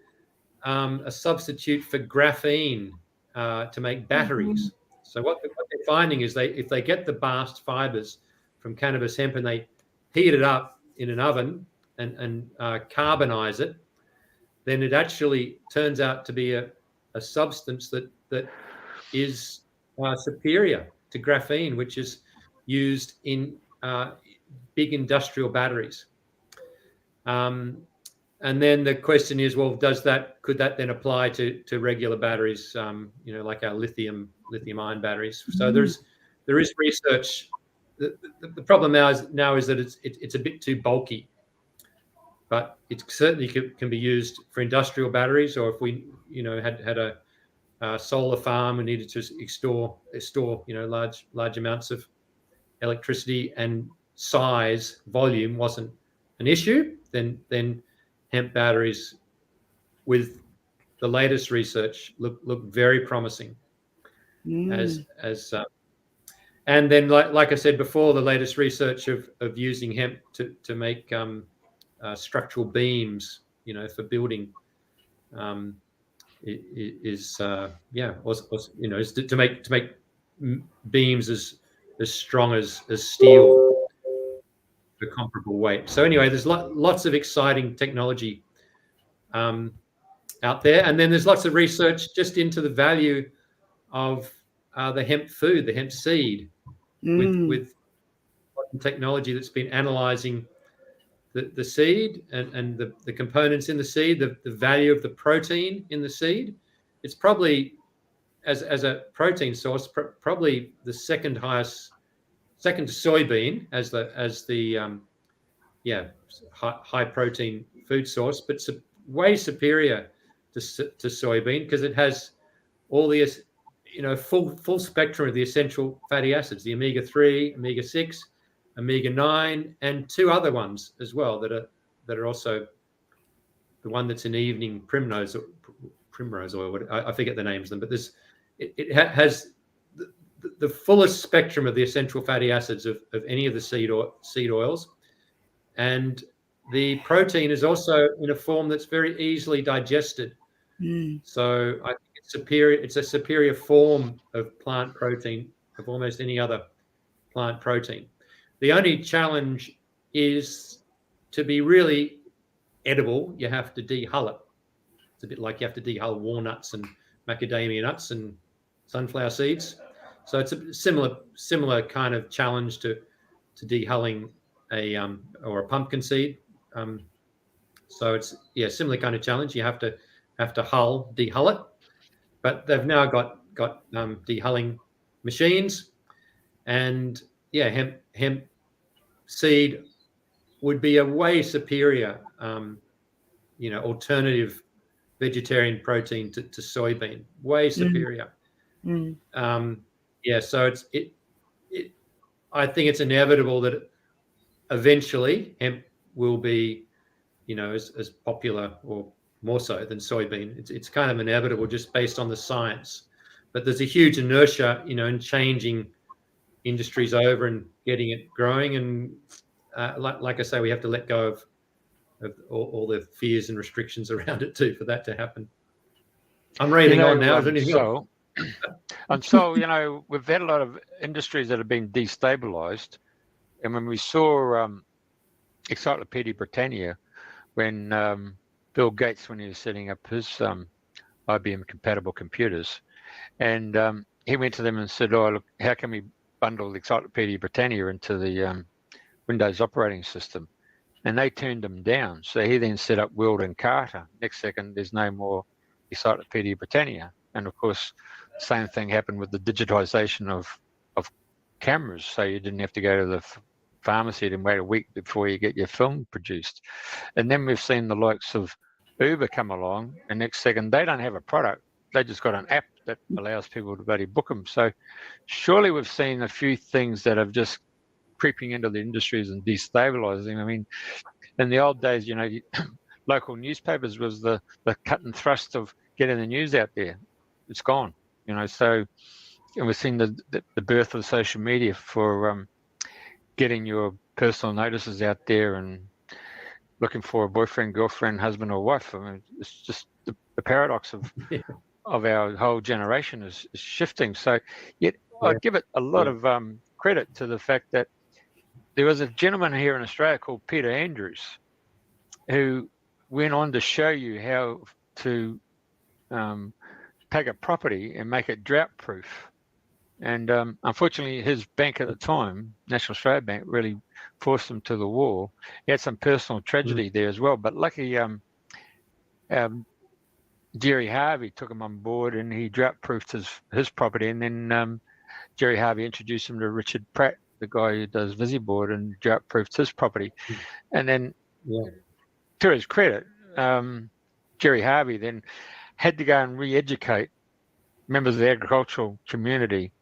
a substitute for graphene to make batteries. So what they're finding is if they get the bast fibers from cannabis hemp and they heat it up in an oven and carbonize it, then it actually turns out to be a substance that is superior to graphene, which is used in big industrial batteries. And then the question is, well, could that then apply to regular batteries, like our lithium-ion batteries? So there is research. The problem now is that it's a bit too bulky, but it certainly can be used for industrial batteries, or if we had a solar farm and needed to store large amounts of electricity and size volume wasn't an issue, then hemp batteries with the latest research look very promising. And then like I said before, the latest research of using hemp to make structural beams, for building, is to make beams as strong as steel, a comparable weight. So anyway, there's lots of exciting technology out there, and then there's lots of research just into the value of the hemp food, the hemp seed, with technology that's been analyzing the seed and the components in the seed, the value of the protein in the seed. It's probably, as a protein source, probably the second to soybean as the high protein food source, but way superior to soybean because it has all the full spectrum of the essential fatty acids, the omega-3, omega-6, omega-9, and two other ones as well that are also the one that's in evening primrose oil. I forget the names of them, but it has the fullest spectrum of the essential fatty acids of any of the seed oils, and the protein is also in a form that's very easily digested. So I think it's superior. It's a superior form of plant protein of almost any other plant protein. The only challenge is to be really edible, you have to dehull it. It's a bit like you have to dehull walnuts and macadamia nuts and sunflower seeds. So it's a similar kind of challenge to dehulling or a pumpkin seed. So it's similar kind of challenge. You have to dehull it, but they've now got dehulling machines, and hemp seed would be a way superior alternative vegetarian protein to soybean, way superior. So I think it's inevitable that eventually hemp will be, as popular or more so than soybean. It's kind of inevitable just based on the science. But there's a huge inertia, in changing industries over and getting it growing. And like I say, we have to let go of all the fears and restrictions around it too for that to happen. I'm reading on now. And so, we've had a lot of industries that have been destabilized. And when we saw Encyclopedia Britannia, when Bill Gates, when he was setting up his IBM compatible computers, and he went to them and said, "Oh, look, how can we bundle the Encyclopedia Britannia into the Windows operating system?" And they turned him down. So he then set up World and Carter. Next second, there's no more Encyclopedia Britannia. And of course, same thing happened with the digitization of cameras. So you didn't have to go to the pharmacy and wait a week before you get your film produced. And then we've seen the likes of Uber come along, and next second, they don't have a product. They just got an app that allows people to bloody book them. So surely we've seen a few things that have just creeping into the industries and destabilizing. I mean, in the old days, local newspapers was the cut and thrust of getting the news out there. It's gone, so, and we've seen the birth of social media for getting your personal notices out there and looking for a boyfriend, girlfriend, husband or wife. I mean, it's just the paradox of our whole generation is shifting. So yet I'd give it a lot of credit to the fact that there was a gentleman here in Australia called Peter Andrews who went on to show you how to take a property and make it drought proof. And unfortunately, his bank at the time, National Australia Bank, really forced him to the wall. He had some personal tragedy there as well. But lucky, Jerry Harvey took him on board and he drought proofed his property. And then Jerry Harvey introduced him to Richard Pratt, the guy who does Visiboard, and drought proofed his property. And then, to his credit, Jerry Harvey then had to go and re-educate members of the agricultural community,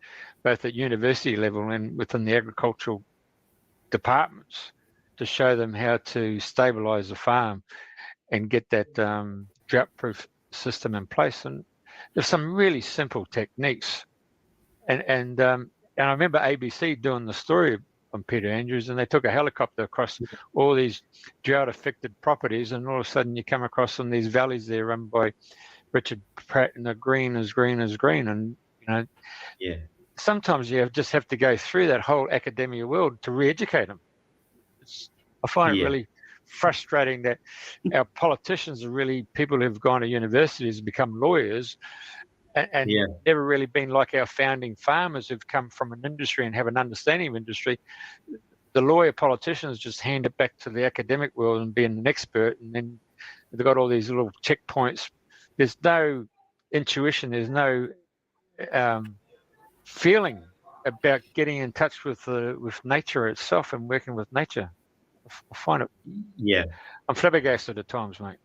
both at university level and within the agricultural departments, to show them how to stabilise the farm and get that drought-proof system in place. And there's some really simple techniques. And I remember ABC doing the story on Peter Andrews, and they took a helicopter across all these drought-affected properties, and all of a sudden you come across in these valleys there run by Richard Pratt, and the green is green is green. And sometimes you just have to go through that whole academia world to re-educate them. I find it really frustrating that our politicians are really people who've gone to universities and become lawyers and never really been like our founding farmers who've come from an industry and have an understanding of industry. The lawyer politicians just hand it back to the academic world and being an expert, and then they've got all these little checkpoints. There's no intuition, there's no feeling about getting in touch with nature itself and working with nature. I find it. I'm flabbergasted at times, mate.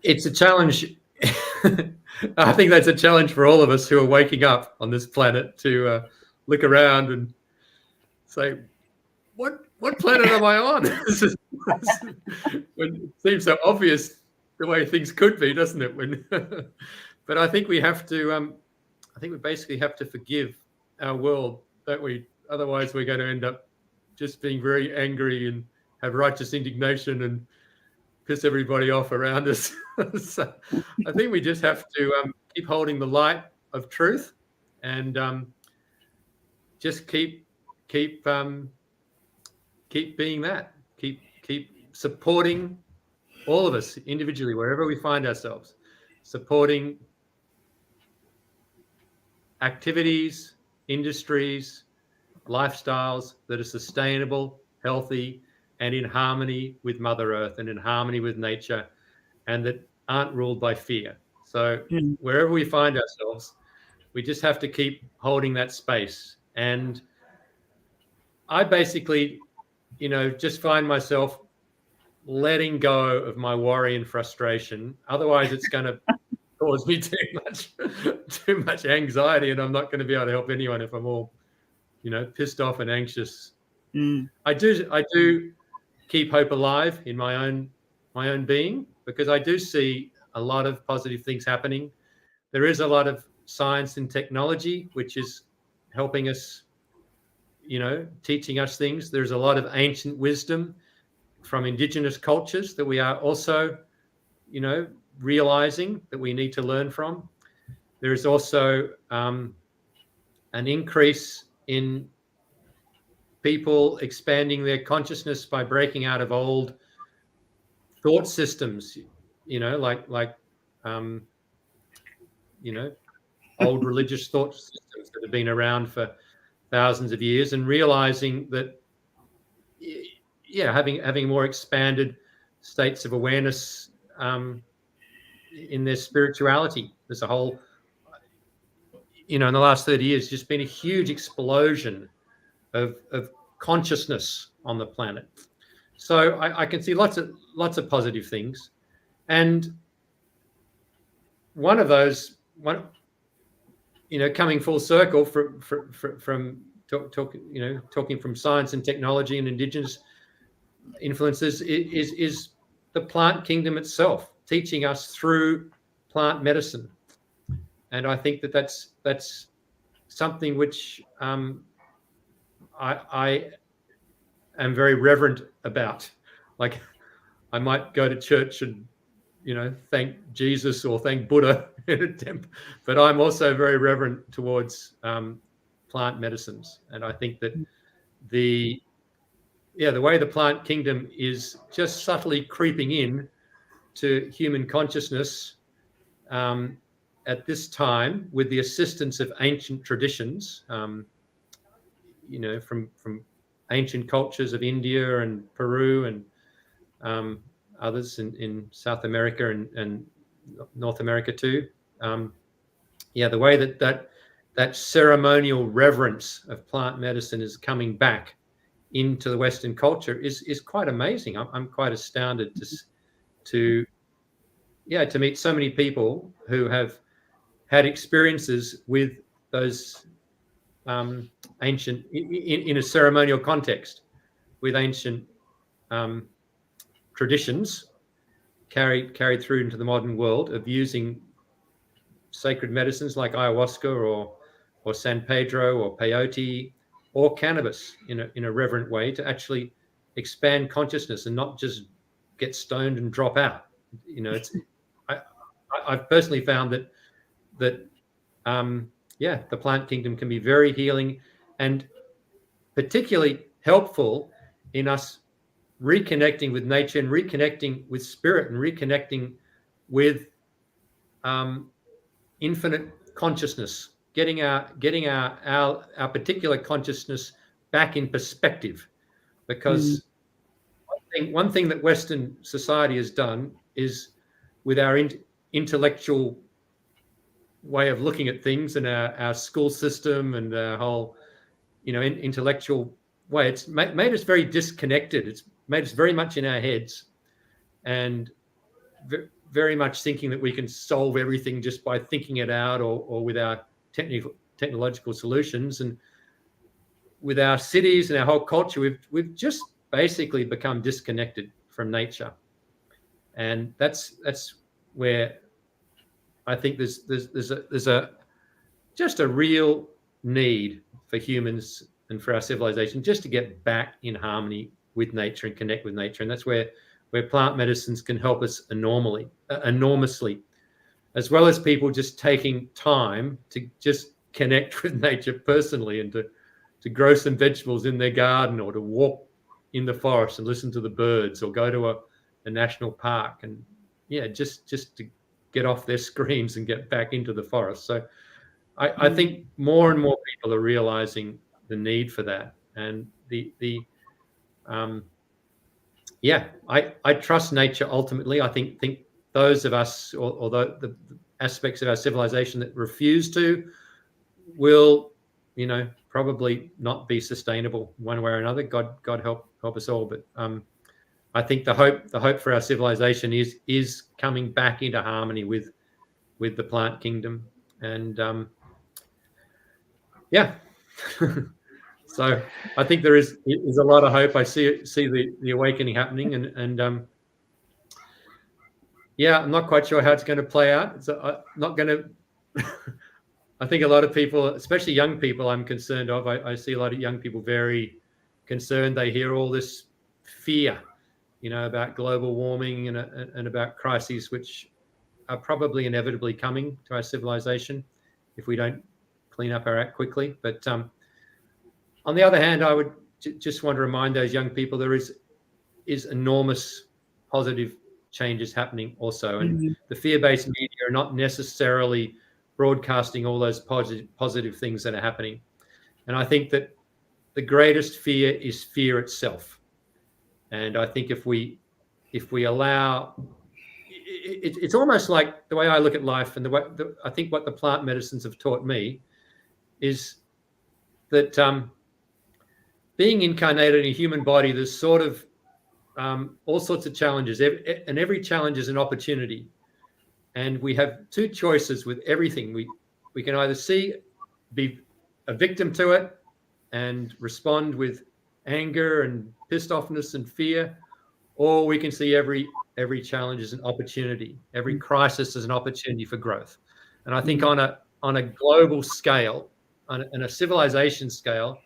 It's a challenge. I think that's a challenge for all of us who are waking up on this planet to look around and say, what planet am I on? It seems so obvious the way things could be, doesn't it? But I think we have to. I think we basically have to forgive our world, don't we? Otherwise, we're going to end up just being very angry and have righteous indignation and piss everybody off around us. So I think we just have to keep holding the light of truth and just keep being that. Keep supporting all of us individually, wherever we find ourselves, supporting activities, industries, lifestyles that are sustainable, healthy, and in harmony with Mother Earth and in harmony with nature, and that aren't ruled by fear. So wherever we find ourselves, we just have to keep holding that space. And I basically, just find myself letting go of my worry and frustration. Otherwise, it's going to cause me too much anxiety, and I'm not going to be able to help anyone if I'm all, pissed off and anxious. I do keep hope alive in my own being, because I do see a lot of positive things happening. There is a lot of science and technology which is helping us, teaching us things. There's a lot of ancient wisdom from indigenous cultures that we are also, realizing that we need to learn from. There is also an increase in people expanding their consciousness by breaking out of old thought systems, old religious thought systems that have been around for thousands of years, and realizing that, having more expanded states of awareness in their spirituality. There's a whole, in the last 30 years, just been a huge explosion of consciousness on the planet. So I can see lots of positive things, and one of those, coming full circle from talking from science and technology and indigenous, influences is the plant kingdom itself, teaching us through plant medicine. And I think that that's something which I am very reverent about. Like, I might go to church and, thank Jesus or thank Buddha in a temple, but I'm also very reverent towards plant medicines. And I think that the way the plant kingdom is just subtly creeping in to human consciousness at this time, with the assistance of ancient traditions, from ancient cultures of India and Peru and others in South America and North America too. The way that ceremonial reverence of plant medicine is coming back into the Western culture is quite amazing. I'm quite astounded to meet so many people who have had experiences with those ancient, in a ceremonial context, with ancient traditions carried through into the modern world of using sacred medicines like ayahuasca or San Pedro or peyote or cannabis in a reverent way to actually expand consciousness and not just get stoned and drop out. I've personally found that the plant kingdom can be very healing and particularly helpful in us reconnecting with nature and reconnecting with spirit and reconnecting with infinite consciousness, getting our particular consciousness back in perspective. Because one thing that Western society has done is, with our intellectual way of looking at things and our school system and our whole intellectual way, it's made us very disconnected. It's made us very much in our heads and very much thinking that we can solve everything just by thinking it out or with our technological solutions. And with our cities and our whole culture, we've just basically become disconnected from nature. And that's where I think there's just a real need for humans and for our civilization just to get back in harmony with nature and connect with nature. And that's where plant medicines can help us enormously, as well as people just taking time to just connect with nature personally and to grow some vegetables in their garden, or to walk in the forest and listen to the birds, or go to a national park and just to get off their screens and get back into the forest. So I think more and more people are realizing the need for that. And I trust nature ultimately. I think those of us or the aspects of our civilization that refuse to will, probably not be sustainable one way or another. God help us all. But I think the hope for our civilization is coming back into harmony with the plant kingdom. And so I think there is a lot of hope. I see the awakening happening, and I'm not quite sure how it's going to play out. So not going to. I think a lot of people, especially young people, I'm concerned of. I see a lot of young people very concerned. They hear all this fear, about global warming and about crises which are probably inevitably coming to our civilization if we don't clean up our act quickly. But on the other hand, I would just want to remind those young people there is enormous positive changes happening also. And the fear-based media are not necessarily broadcasting all those positive things that are happening. And I think that the greatest fear is fear itself. And I think if we allow, it's almost like the way I look at life, and I think what the plant medicines have taught me is that being incarnated in a human body, there's sort of all sorts of challenges, and every challenge is an opportunity. And we have two choices with everything. We can either be a victim to it and respond with anger and pissed offness and fear, or we can see every challenge as an opportunity, every crisis as an opportunity for growth. And I think on a global scale, on a civilization scale,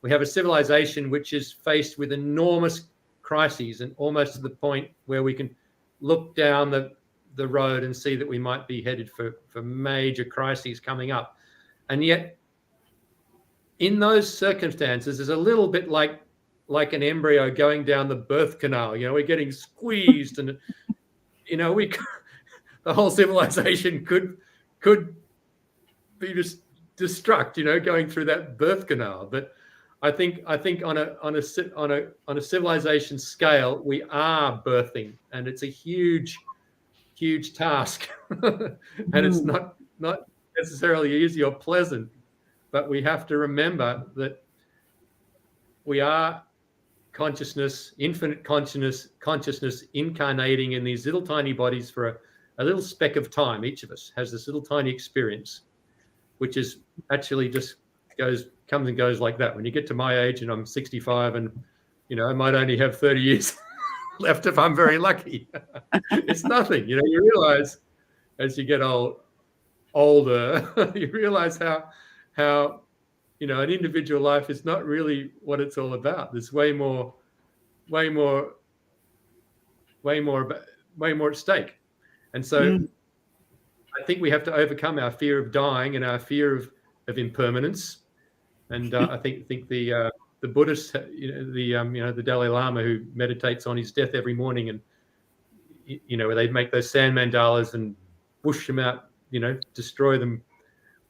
we have a civilization which is faced with enormous crises, and almost to the point where we can look down the road and see that we might be headed for major crises coming up. And yet, in those circumstances, it's a little bit like an embryo going down the birth canal. We're getting squeezed, and the whole civilization could be just destruct, going through that birth canal. But I think on a civilization scale, we are birthing, and it's a huge task, and it's not necessarily easy or pleasant. But we have to remember that we are consciousness, infinite consciousness incarnating in these little tiny bodies for a little speck of time. Each of us has this little tiny experience, which is actually just comes and goes like that. When you get to my age, and I'm 65, and I might only have 30 years left if I'm very lucky. It's nothing. You realize as you get older, you realize how an individual life is not really what it's all about. There's way more at stake. And so I think we have to overcome our fear of dying and our fear of impermanence. And I think the Buddhists, the Dalai Lama, who meditates on his death every morning, and where they make those sand mandalas and bush them out, destroy them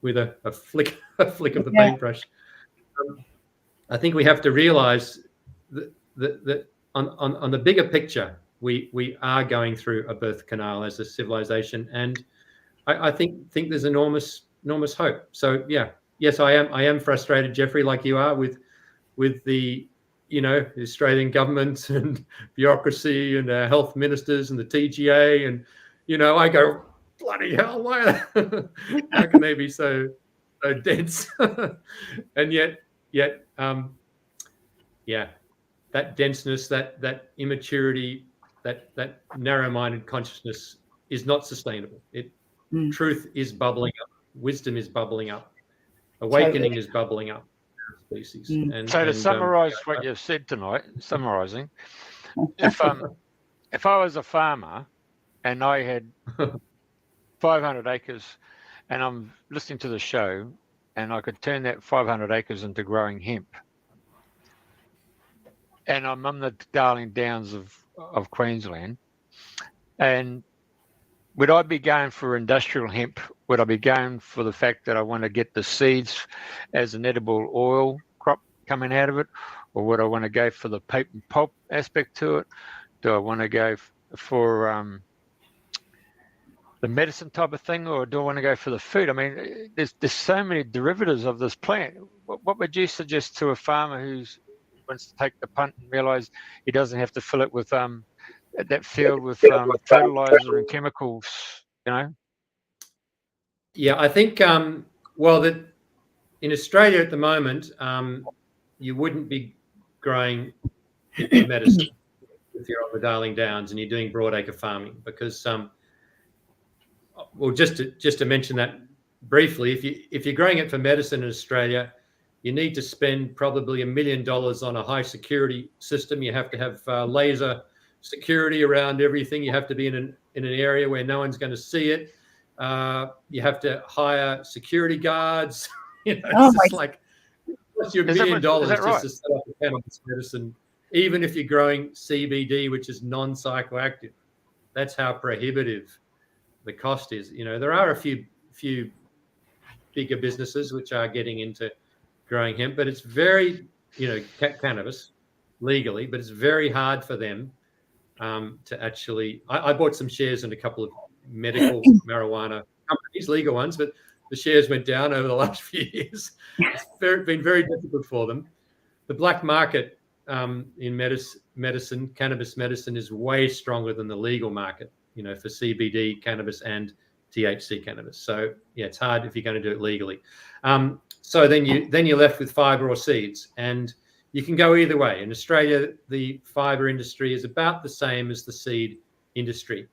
with a flick of the paintbrush. I think we have to realize that on the bigger picture, we are going through a birth canal as a civilization, and I think there's enormous hope. So yes, I am frustrated, Jeffrey, like you are, with the the Australian government and bureaucracy and our health ministers and the TGA, and I go, bloody hell, how can they be so dense? And yet that denseness, that immaturity, that narrow-minded consciousness is not sustainable. Truth is bubbling up, wisdom is bubbling up, awakening is bubbling up. Species. So to summarise what you've said tonight, summarising, if I was a farmer and I had 500 acres and I'm listening to the show, and I could turn that 500 acres into growing hemp, and I'm on the Darling Downs of Queensland, and would I be going for industrial hemp? Would I be going for the fact that I want to get the seeds as an edible oil crop coming out of it? Or would I want to go for the paper and pulp aspect to it? Do I want to go for the medicine type of thing, or do I want to go for the food? I mean, there's so many derivatives of this plant. What would you suggest to a farmer who wants to take the punt and realise he doesn't have to fill it with that field with fertilizer and chemicals, Yeah, I think that in Australia at the moment, you wouldn't be growing medicine if you're on the Darling Downs and you're doing broadacre farming, because just to mention that briefly, if you're growing it for medicine in Australia, you need to spend probably $1 million on a high security system. You have to have laser security around everything. You have to be in an area where no one's going to see it. You have to hire security guards. It's just like, what's your $1 million just to set up a cannabis medicine, even if you're growing CBD, which is non-psychoactive. That's how prohibitive the cost is. There are a few bigger businesses which are getting into growing hemp, but it's very, cannabis legally, but it's very hard for them to actually. I bought some shares in a couple of medical marijuana companies, legal ones, but the shares went down over the last few years. It's been very difficult for them. The black market in medicine, cannabis medicine, is way stronger than the legal market, for CBD cannabis and THC cannabis. So it's hard if you're going to do it legally. So then you're left with fiber or seeds, and you can go either way. In Australia, the fibre industry is about the same as the seed industry.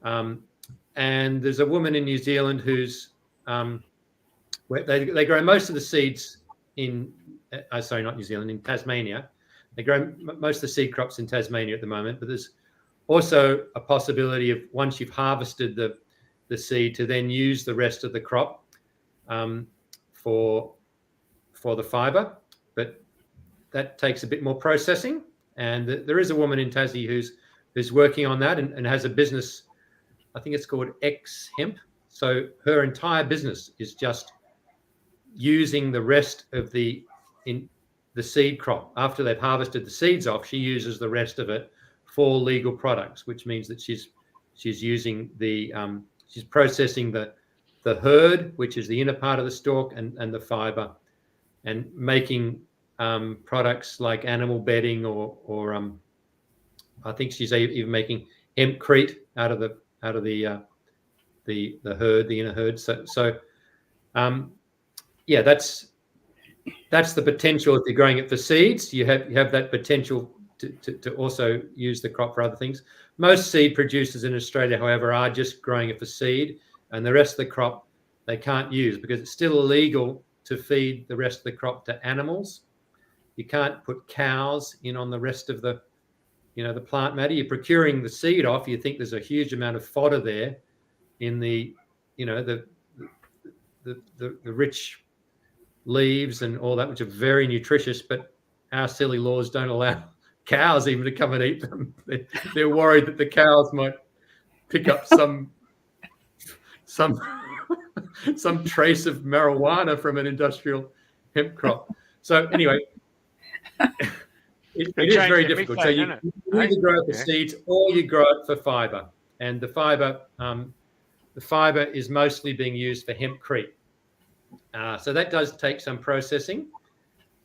And there's a woman in New Zealand who's where they grow most of the seeds in sorry, not New Zealand, in Tasmania. They grow most of the seed crops in Tasmania at the moment, but there's also a possibility of, once you've harvested the seed, to then use the rest of the crop for the fibre. But that takes a bit more processing, and there is a woman in Tassie who's working on that and has a business. I think it's called X Hemp. So her entire business is just using the rest of the seed crop. After they've harvested the seeds off, she uses the rest of it for legal products, which means that she's using she's processing the hurd, which is the inner part of the stalk, and the fibre, and making products like animal bedding or I think she's even making hempcrete out of the hurd, the inner hurd. So yeah, that's the potential. If you're growing it for seeds, you have that potential to also use the crop for other things. Most seed producers in Australia, however, are just growing it for seed, and the rest of the crop they can't use because it's still illegal to feed the rest of the crop to animals. You can't put cows in on the rest of the plant matter. You're procuring the seed off. You think there's a huge amount of fodder there in the rich leaves and all that, which are very nutritious, but our silly laws don't allow cows even to come and eat them. They're worried that the cows might pick up some trace of marijuana from an industrial hemp crop. So anyway, it is very difficult. So you either grow it for seeds or you grow it for fibre, and the fibre is mostly being used for hempcrete. So that does take some processing,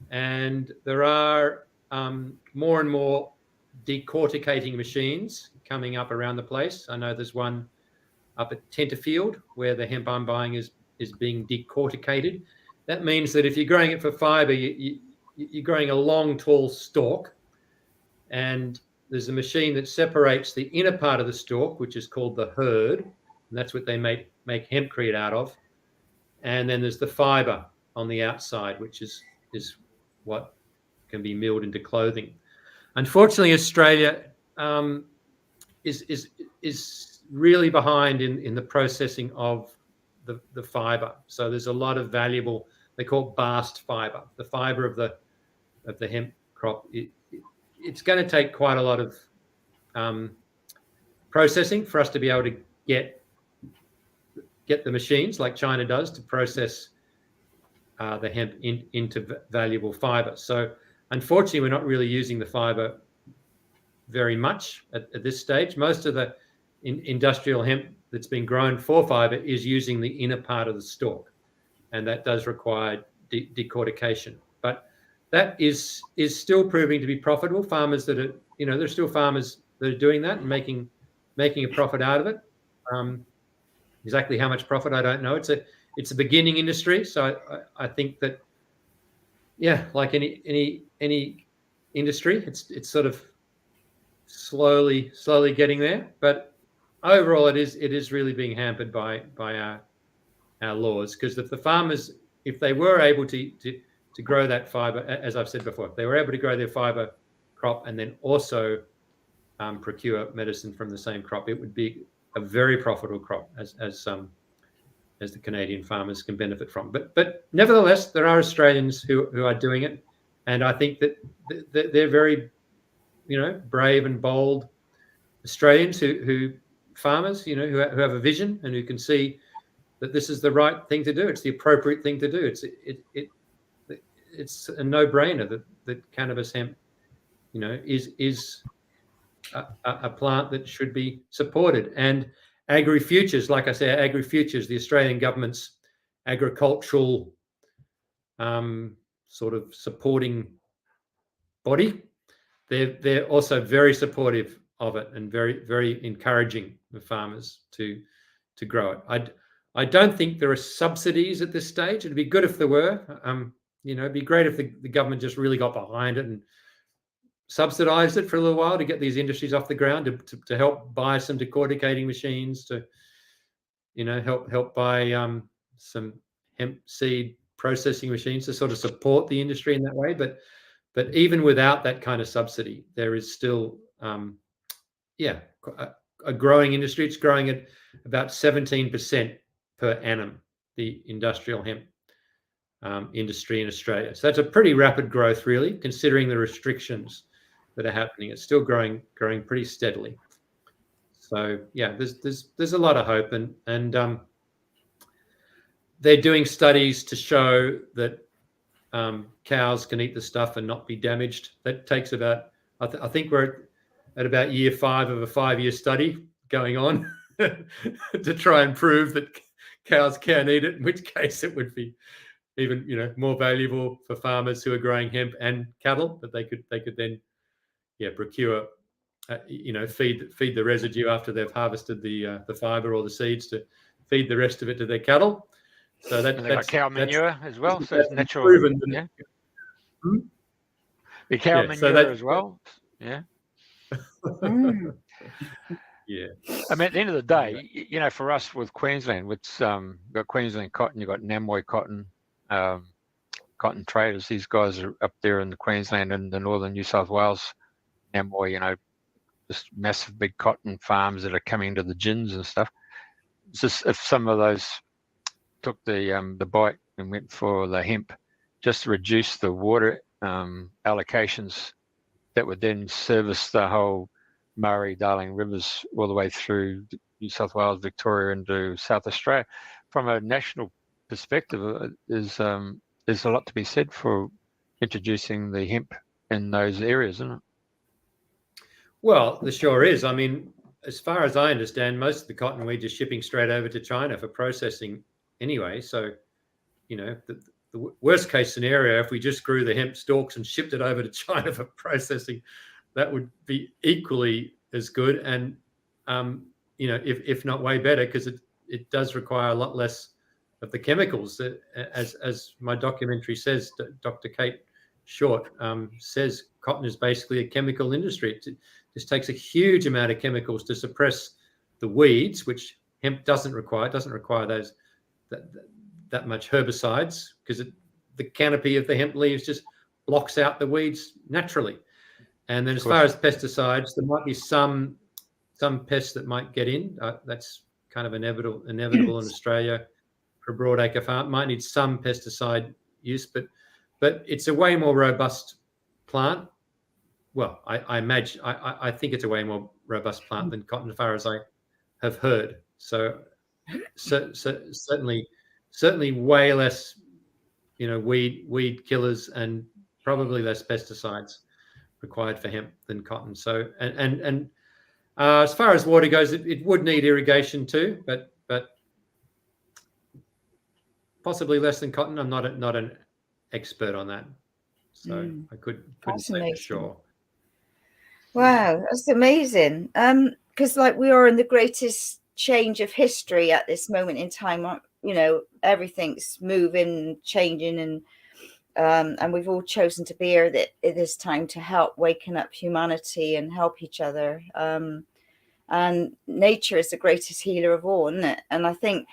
and there are more and more decorticating machines coming up around the place. I know there's one up at Tenterfield where the hemp I'm buying is being decorticated. That means that if you're growing it for fibre, you're growing a long, tall stalk, and there's a machine that separates the inner part of the stalk, which is called the hurd, and that's what they make hempcrete out of. And then there's the fibre on the outside, which is what can be milled into clothing. Unfortunately, Australia is really behind in the processing of the fibre. So there's a lot of valuable, they call it bast fibre, the fibre of the hemp crop. It's going to take quite a lot of processing for us to be able to get the machines like China does to process the hemp into valuable fibre. So unfortunately, we're not really using the fibre very much at this stage. Most of the industrial hemp that's been grown for fibre is using the inner part of the stalk, and that does require decortication. But that is still proving to be profitable. Farmers that are, there's still farmers that are doing that and making a profit out of it. Exactly how much profit, I don't know. It's a beginning industry, so I think that, yeah, like any industry, it's sort of slowly getting there. But overall, it is really being hampered by our laws, because if the farmers, if they were able to grow that fibre, as I've said before, if they were able to grow their fibre crop and then also procure medicine from the same crop, it would be a very profitable crop, as the Canadian farmers can benefit from. But nevertheless, there are Australians who are doing it, and I think that they're very, brave and bold Australians who farmers, who have a vision and who can see that this is the right thing to do. It's the appropriate thing to do. It's a no-brainer that cannabis hemp, is a plant that should be supported. And AgriFutures, like I say, AgriFutures, the Australian government's agricultural sort of supporting body, they're also very supportive of it and very, very encouraging the farmers to grow it. I don't think there are subsidies at this stage. It'd be good if there were. It'd be great if the government just really got behind it and subsidized it for a little while to get these industries off the ground, to help buy some decorticating machines, to help buy some hemp seed processing machines to sort of support the industry in that way. But even without that kind of subsidy, there is still a growing industry. It's growing at about 17% per annum, the industrial hemp industry in Australia. So that's a pretty rapid growth, really, considering the restrictions that are happening. It's still growing pretty steadily. So yeah, there's a lot of hope, and they're doing studies to show that cows can eat the stuff and not be damaged. That takes about, I think we're at about year 5 of a 5-year study going on to try and prove that cows can eat it, in which case it would be even more valuable for farmers who are growing hemp and cattle, that they could then procure feed the residue after they've harvested the fiber or the seeds, to feed the rest of it to their cattle. So and they've got cow manure as well, so it's natural. Proven, yeah. The cow manure as well. Yeah. Yeah. I mean, at the end of the day, for us with Queensland, it's you've got Queensland cotton, you've got Namoi cotton, cotton traders. These guys are up there in the Queensland and the northern New South Wales, Namoi, just massive big cotton farms that are coming to the gins and stuff. It's just, if some of those took the bite and went for the hemp, just to reduce the water allocations that would then service the whole Murray, Darling rivers all the way through New South Wales, Victoria into South Australia. From a national perspective, there's a lot to be said for introducing the hemp in those areas, isn't it? Well, there sure is. I mean, as far as I understand, most of the cotton we're just shipping straight over to China for processing anyway. So, the worst case scenario, if we just grew the hemp stalks and shipped it over to China for processing, that would be equally as good, and if not way better, because it does require a lot less of the chemicals. As my documentary says, Dr. Kate Short says, cotton is basically a chemical industry. It just takes a huge amount of chemicals to suppress the weeds, which hemp doesn't require. It doesn't require that much herbicides, because the canopy of the hemp leaves just blocks out the weeds naturally. And then as far as pesticides, there might be some pests that might get in. That's kind of inevitable in Australia for a broadacre farm. Might need some pesticide use, but it's a way more robust plant. Well, I imagine, I think it's a way more robust plant than cotton, as far as I have heard. So certainly way less, weed killers, and probably less pesticides required for hemp than cotton. So and as far as water goes, it would need irrigation too, but possibly less than cotton. I'm not an expert on that, so I couldn't say for sure. Wow, that's amazing. Because we are in the greatest change of history at this moment in time. Everything's moving, changing, and we've all chosen to be here at this time to help waken up humanity and help each other. And nature is the greatest healer of all, isn't it? And I think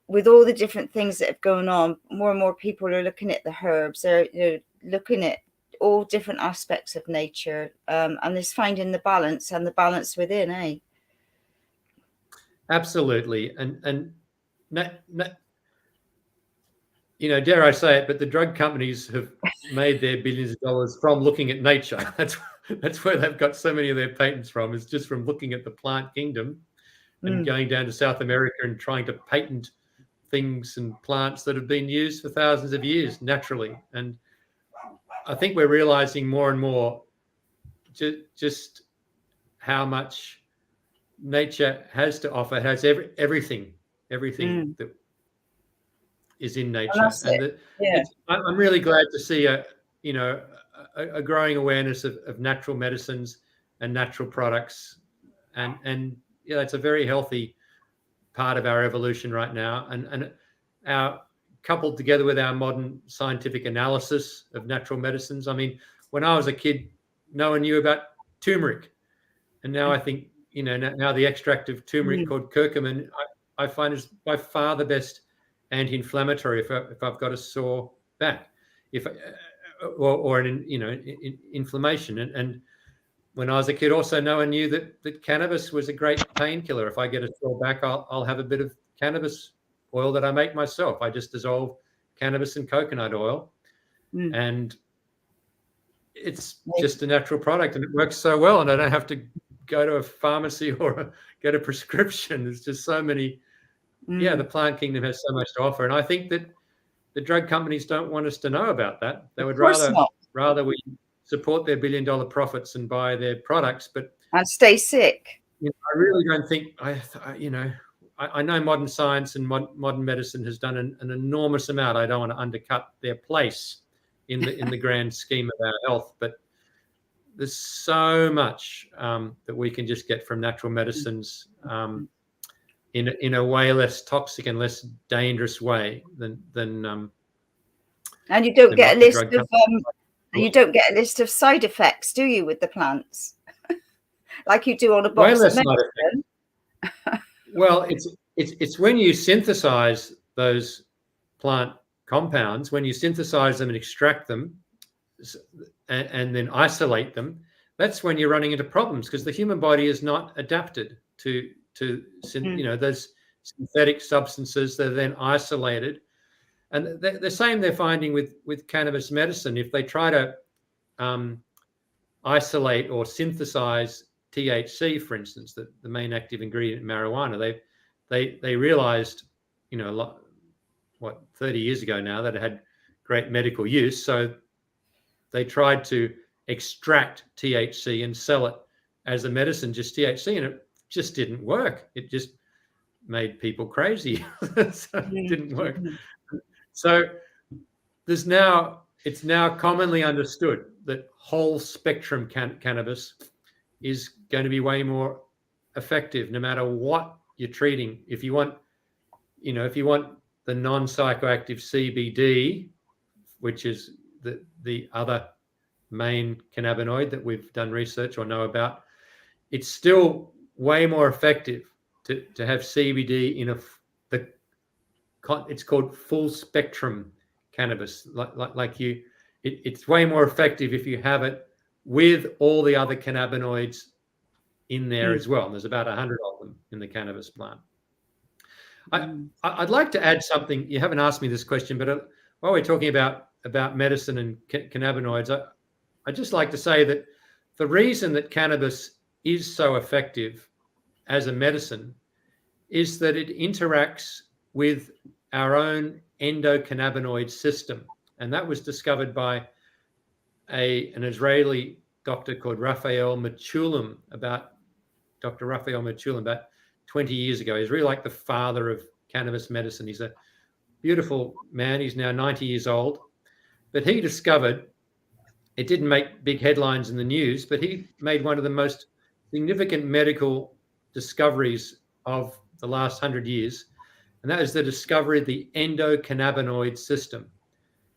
with all the different things that have gone on, more and more people are looking at the herbs. They're looking at all different aspects of nature, and there's finding the balance within, eh? Absolutely, and dare I say it, but the drug companies have made their billions of dollars from looking at nature. That's where they've got so many of their patents from, is just from looking at the plant kingdom and going down to South America and trying to patent things and plants that have been used for thousands of years naturally. And I think we're realizing more and more just how much nature has to offer. It has everything that is in nature. And I'm really glad to see a growing awareness of natural medicines and natural products, and it's a very healthy part of our evolution right now. And our coupled together with our modern scientific analysis of natural medicines. I mean, when I was a kid, no one knew about turmeric. And now I think, now the extract of turmeric called curcumin, I find is by far the best anti-inflammatory if I've got a sore back, or an inflammation. And when I was a kid, also no one knew that cannabis was a great painkiller. If I get a sore back, I'll have a bit of cannabis oil that I make myself. I just dissolve cannabis and coconut oil, and it's just a natural product, and it works so well. And I don't have to go to a pharmacy or get a prescription. There's just so many. Yeah, the plant kingdom has so much to offer, and I think that the drug companies don't want us to know about that. They would rather we support their billion-dollar profits and buy their products, and stay sick. I really don't think I know modern science and modern medicine has done an enormous amount. I don't want to undercut their place in the grand scheme of our health, but there's so much that we can just get from natural medicines in a way less toxic and less dangerous way than. And you don't get a list of you don't get a list of side effects, do you, with the plants, like you do on a box of medicine? Well, it's when you synthesize those plant compounds, when you synthesize them and extract them, and then isolate them, that's when you're running into problems, because the human body is not adapted to those synthetic substances that are then isolated. And the same they're finding with cannabis medicine. If they try to isolate or synthesize THC, for instance, the main active ingredient in marijuana, they realized, 30 years ago now, that it had great medical use. So they tried to extract THC and sell it as a medicine, just THC, and it just didn't work. It just made people crazy. So it didn't work. So it's now commonly understood that whole spectrum cannabis is going to be way more effective, no matter what you're treating. If you want the non-psychoactive CBD, which is the other main cannabinoid that we've done research or know about, it's still way more effective to have CBD it's called full spectrum cannabis. It's way more effective if you have it with all the other cannabinoids in there as well. And there's about 100 of them in the cannabis plant. I'd like to add something. You haven't asked me this question, but while we're talking about medicine and cannabinoids, I'd just like to say that the reason that cannabis is so effective as a medicine is that it interacts with our own endocannabinoid system. And that was discovered by an Israeli doctor called Dr. Raphael Mechoulam, about 20 years ago. He's really like the father of cannabis medicine. He's a beautiful man. He's now 90 years old. But he discovered, it didn't make big headlines in the news, but he made one of the most significant medical discoveries of the last 100 years. And that is the discovery of the endocannabinoid system.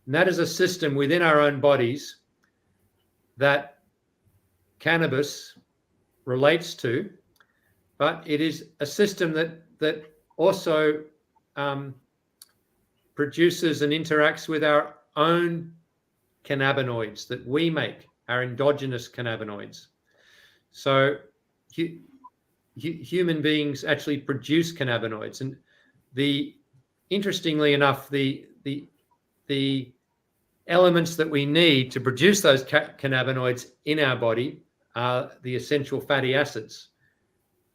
And that is a system within our own bodies that cannabis relates to, but it is a system that also produces and interacts with our own cannabinoids that we make, our endogenous cannabinoids. So human beings actually produce cannabinoids, and interestingly enough, the elements that we need to produce those cannabinoids in our body are the essential fatty acids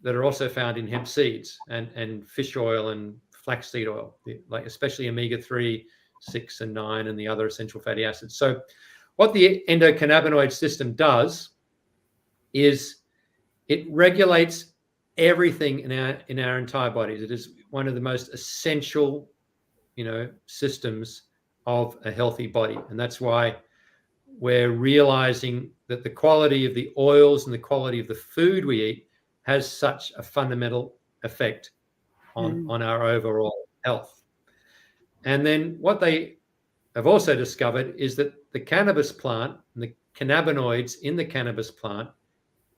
that are also found in hemp seeds and fish oil and flaxseed oil, like especially omega-3, 6, and 9, and the other essential fatty acids. So what the endocannabinoid system does is it regulates everything in our entire bodies. It is one of the most essential, systems of a healthy body. And that's why we're realizing that the quality of the oils and the quality of the food we eat has such a fundamental effect on our overall health. And then what they have also discovered is that the cannabis plant and the cannabinoids in the cannabis plant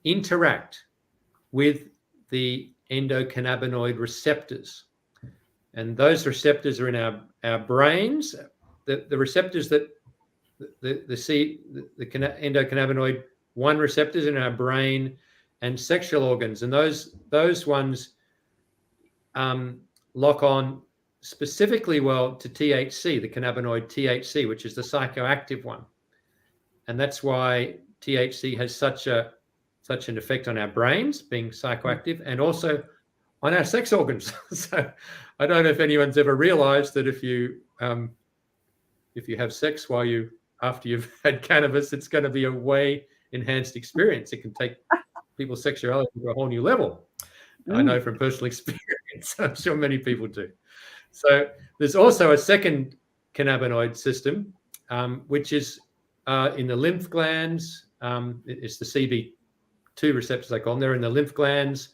interact with the endocannabinoid receptors. And those receptors are in our brains. The receptors that the endocannabinoid 1 receptors in our brain and sexual organs. And those ones lock on specifically well to THC, the cannabinoid THC, which is the psychoactive one. And that's why THC has such an effect on our brains, being psychoactive, and also on our sex organs. So I don't know if anyone's ever realized that if you have sex after you've had cannabis, it's going to be a way enhanced experience. It can take people's sexuality to a whole new level. I know from personal experience. I'm sure many people do. So there's also a second cannabinoid system, which is in the lymph glands. It's the CB2 receptors, they call them. They're in the lymph glands,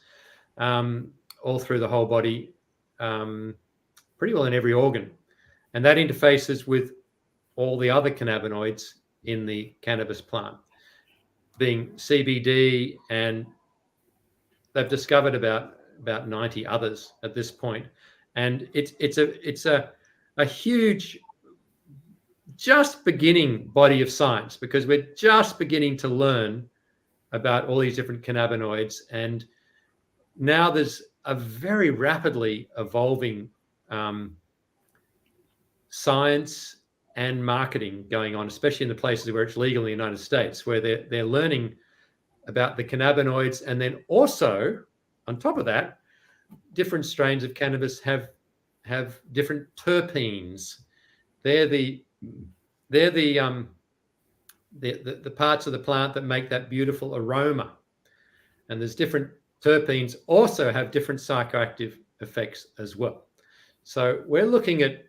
all through the whole body, pretty well in every organ. And that interfaces with all the other cannabinoids in the cannabis plant, being CBD, and they've discovered about 90 others at this point. And it's a huge, just beginning body of science, because we're just beginning to learn about all these different cannabinoids. And now there's a very rapidly evolving science and marketing going on, especially in the places where it's legal in the United States, where they're learning about the cannabinoids. And then also, on top of that, different strains of cannabis have different terpenes. They're the parts of the plant that make that beautiful aroma. And there's different terpenes also have different psychoactive effects as well. So we're looking at,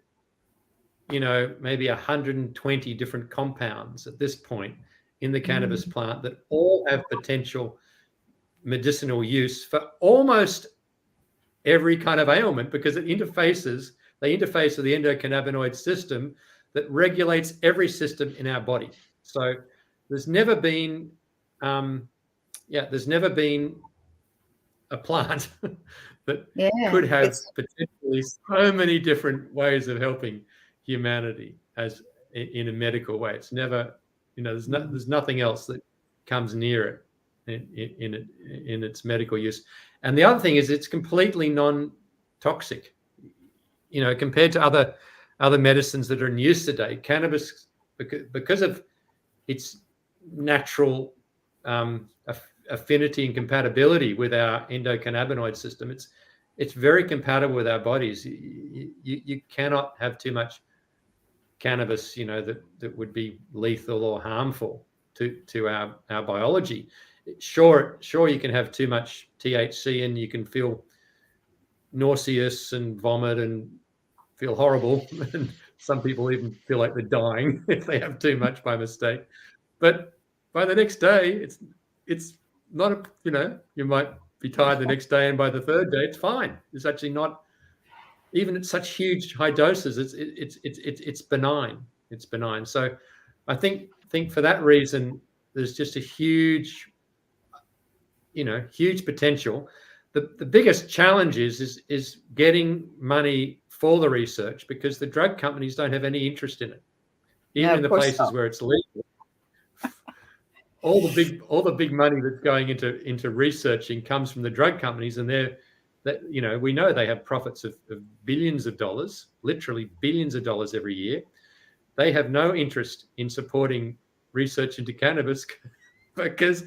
maybe 120 different compounds at this point in the cannabis plant that all have potential medicinal use for almost every kind of ailment, because they interface with the endocannabinoid system that regulates every system in our body. So there's never been a plant that could have potentially so many different ways of helping humanity as in a medical way. It's never, there's nothing else that comes near it in its medical use. And the other thing is it's completely non-toxic, compared to other medicines that are in use today. Cannabis, because of its natural affinity and compatibility with our endocannabinoid system, it's very compatible with our bodies. You cannot have too much cannabis, that would be lethal or harmful to our biology. Sure, you can have too much THC and you can feel nauseous and vomit and feel horrible. And some people even feel like they're dying if they have too much by mistake. But by the next day, it's not, you might be tired the next day, and by the third day, it's fine. It's actually not, even at such huge high doses, it's benign. It's benign. So I think for that reason, there's just a huge potential. The biggest challenge is getting money for the research, because the drug companies don't have any interest in it. Even in the places where it's legal, all the big money that's going into researching comes from the drug companies, and we know they have profits of billions of dollars, literally billions of dollars every year. They have no interest in supporting research into cannabis, because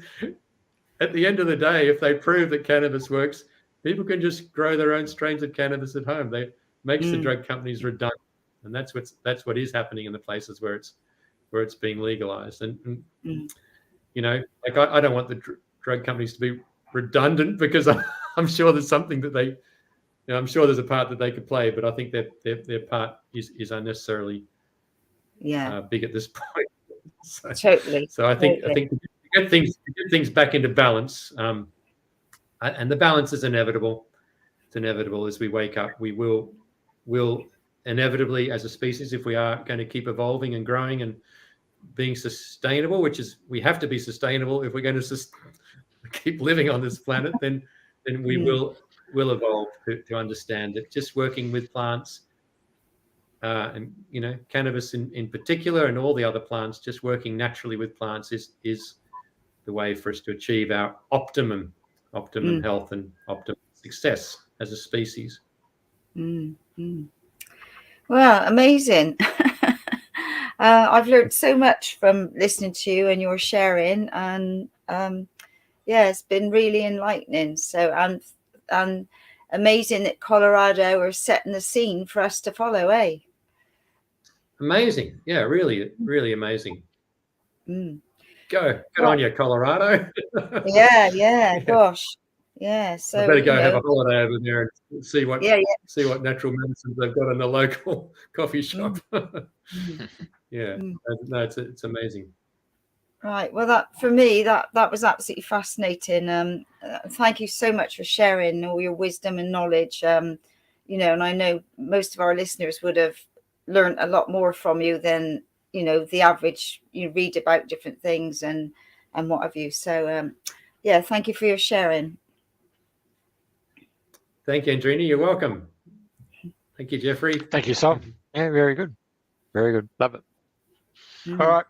at the end of the day, if they prove that cannabis works, people can just grow their own strains of cannabis at home. They makes the drug companies redundant, and that's what is happening in the places where it's being legalized. And I don't want the drug companies to be redundant, because I'm sure there's something that I'm sure there's a part that they could play, but I think their part is unnecessarily big at this point. Totally. So I think to get things back into balance, and the balance is inevitable. It's inevitable as we wake up. We'll inevitably as a species, if we are going to keep evolving and growing and being sustainable, which is we have to be sustainable if we're going to keep living on this planet, then we will evolve to understand it. Just working with plants, and cannabis in particular, and all the other plants, just working naturally with plants is the way for us to achieve our optimum health and optimum success as a species. Well, amazing. I've learned so much from listening to you and your sharing, and it's been really enlightening. So and amazing that Colorado are setting the scene for us to follow, eh? Amazing. Yeah, really, really amazing. Go Well, on, you Colorado. yeah, gosh. Yeah, so I better go have a holiday over there and see what see what natural medicines they've got in the local coffee shop. No, it's amazing. Right. Well, that for me, that was absolutely fascinating. Thank you so much for sharing all your wisdom and knowledge. And I know most of our listeners would have learned a lot more from you than the average. You read about different things and what have you. So thank you for your sharing. Thank you, Andrena. You're welcome. Thank you, Jeffrey. Thank you, Sol. Yeah, very good. Very good. Love it. All right.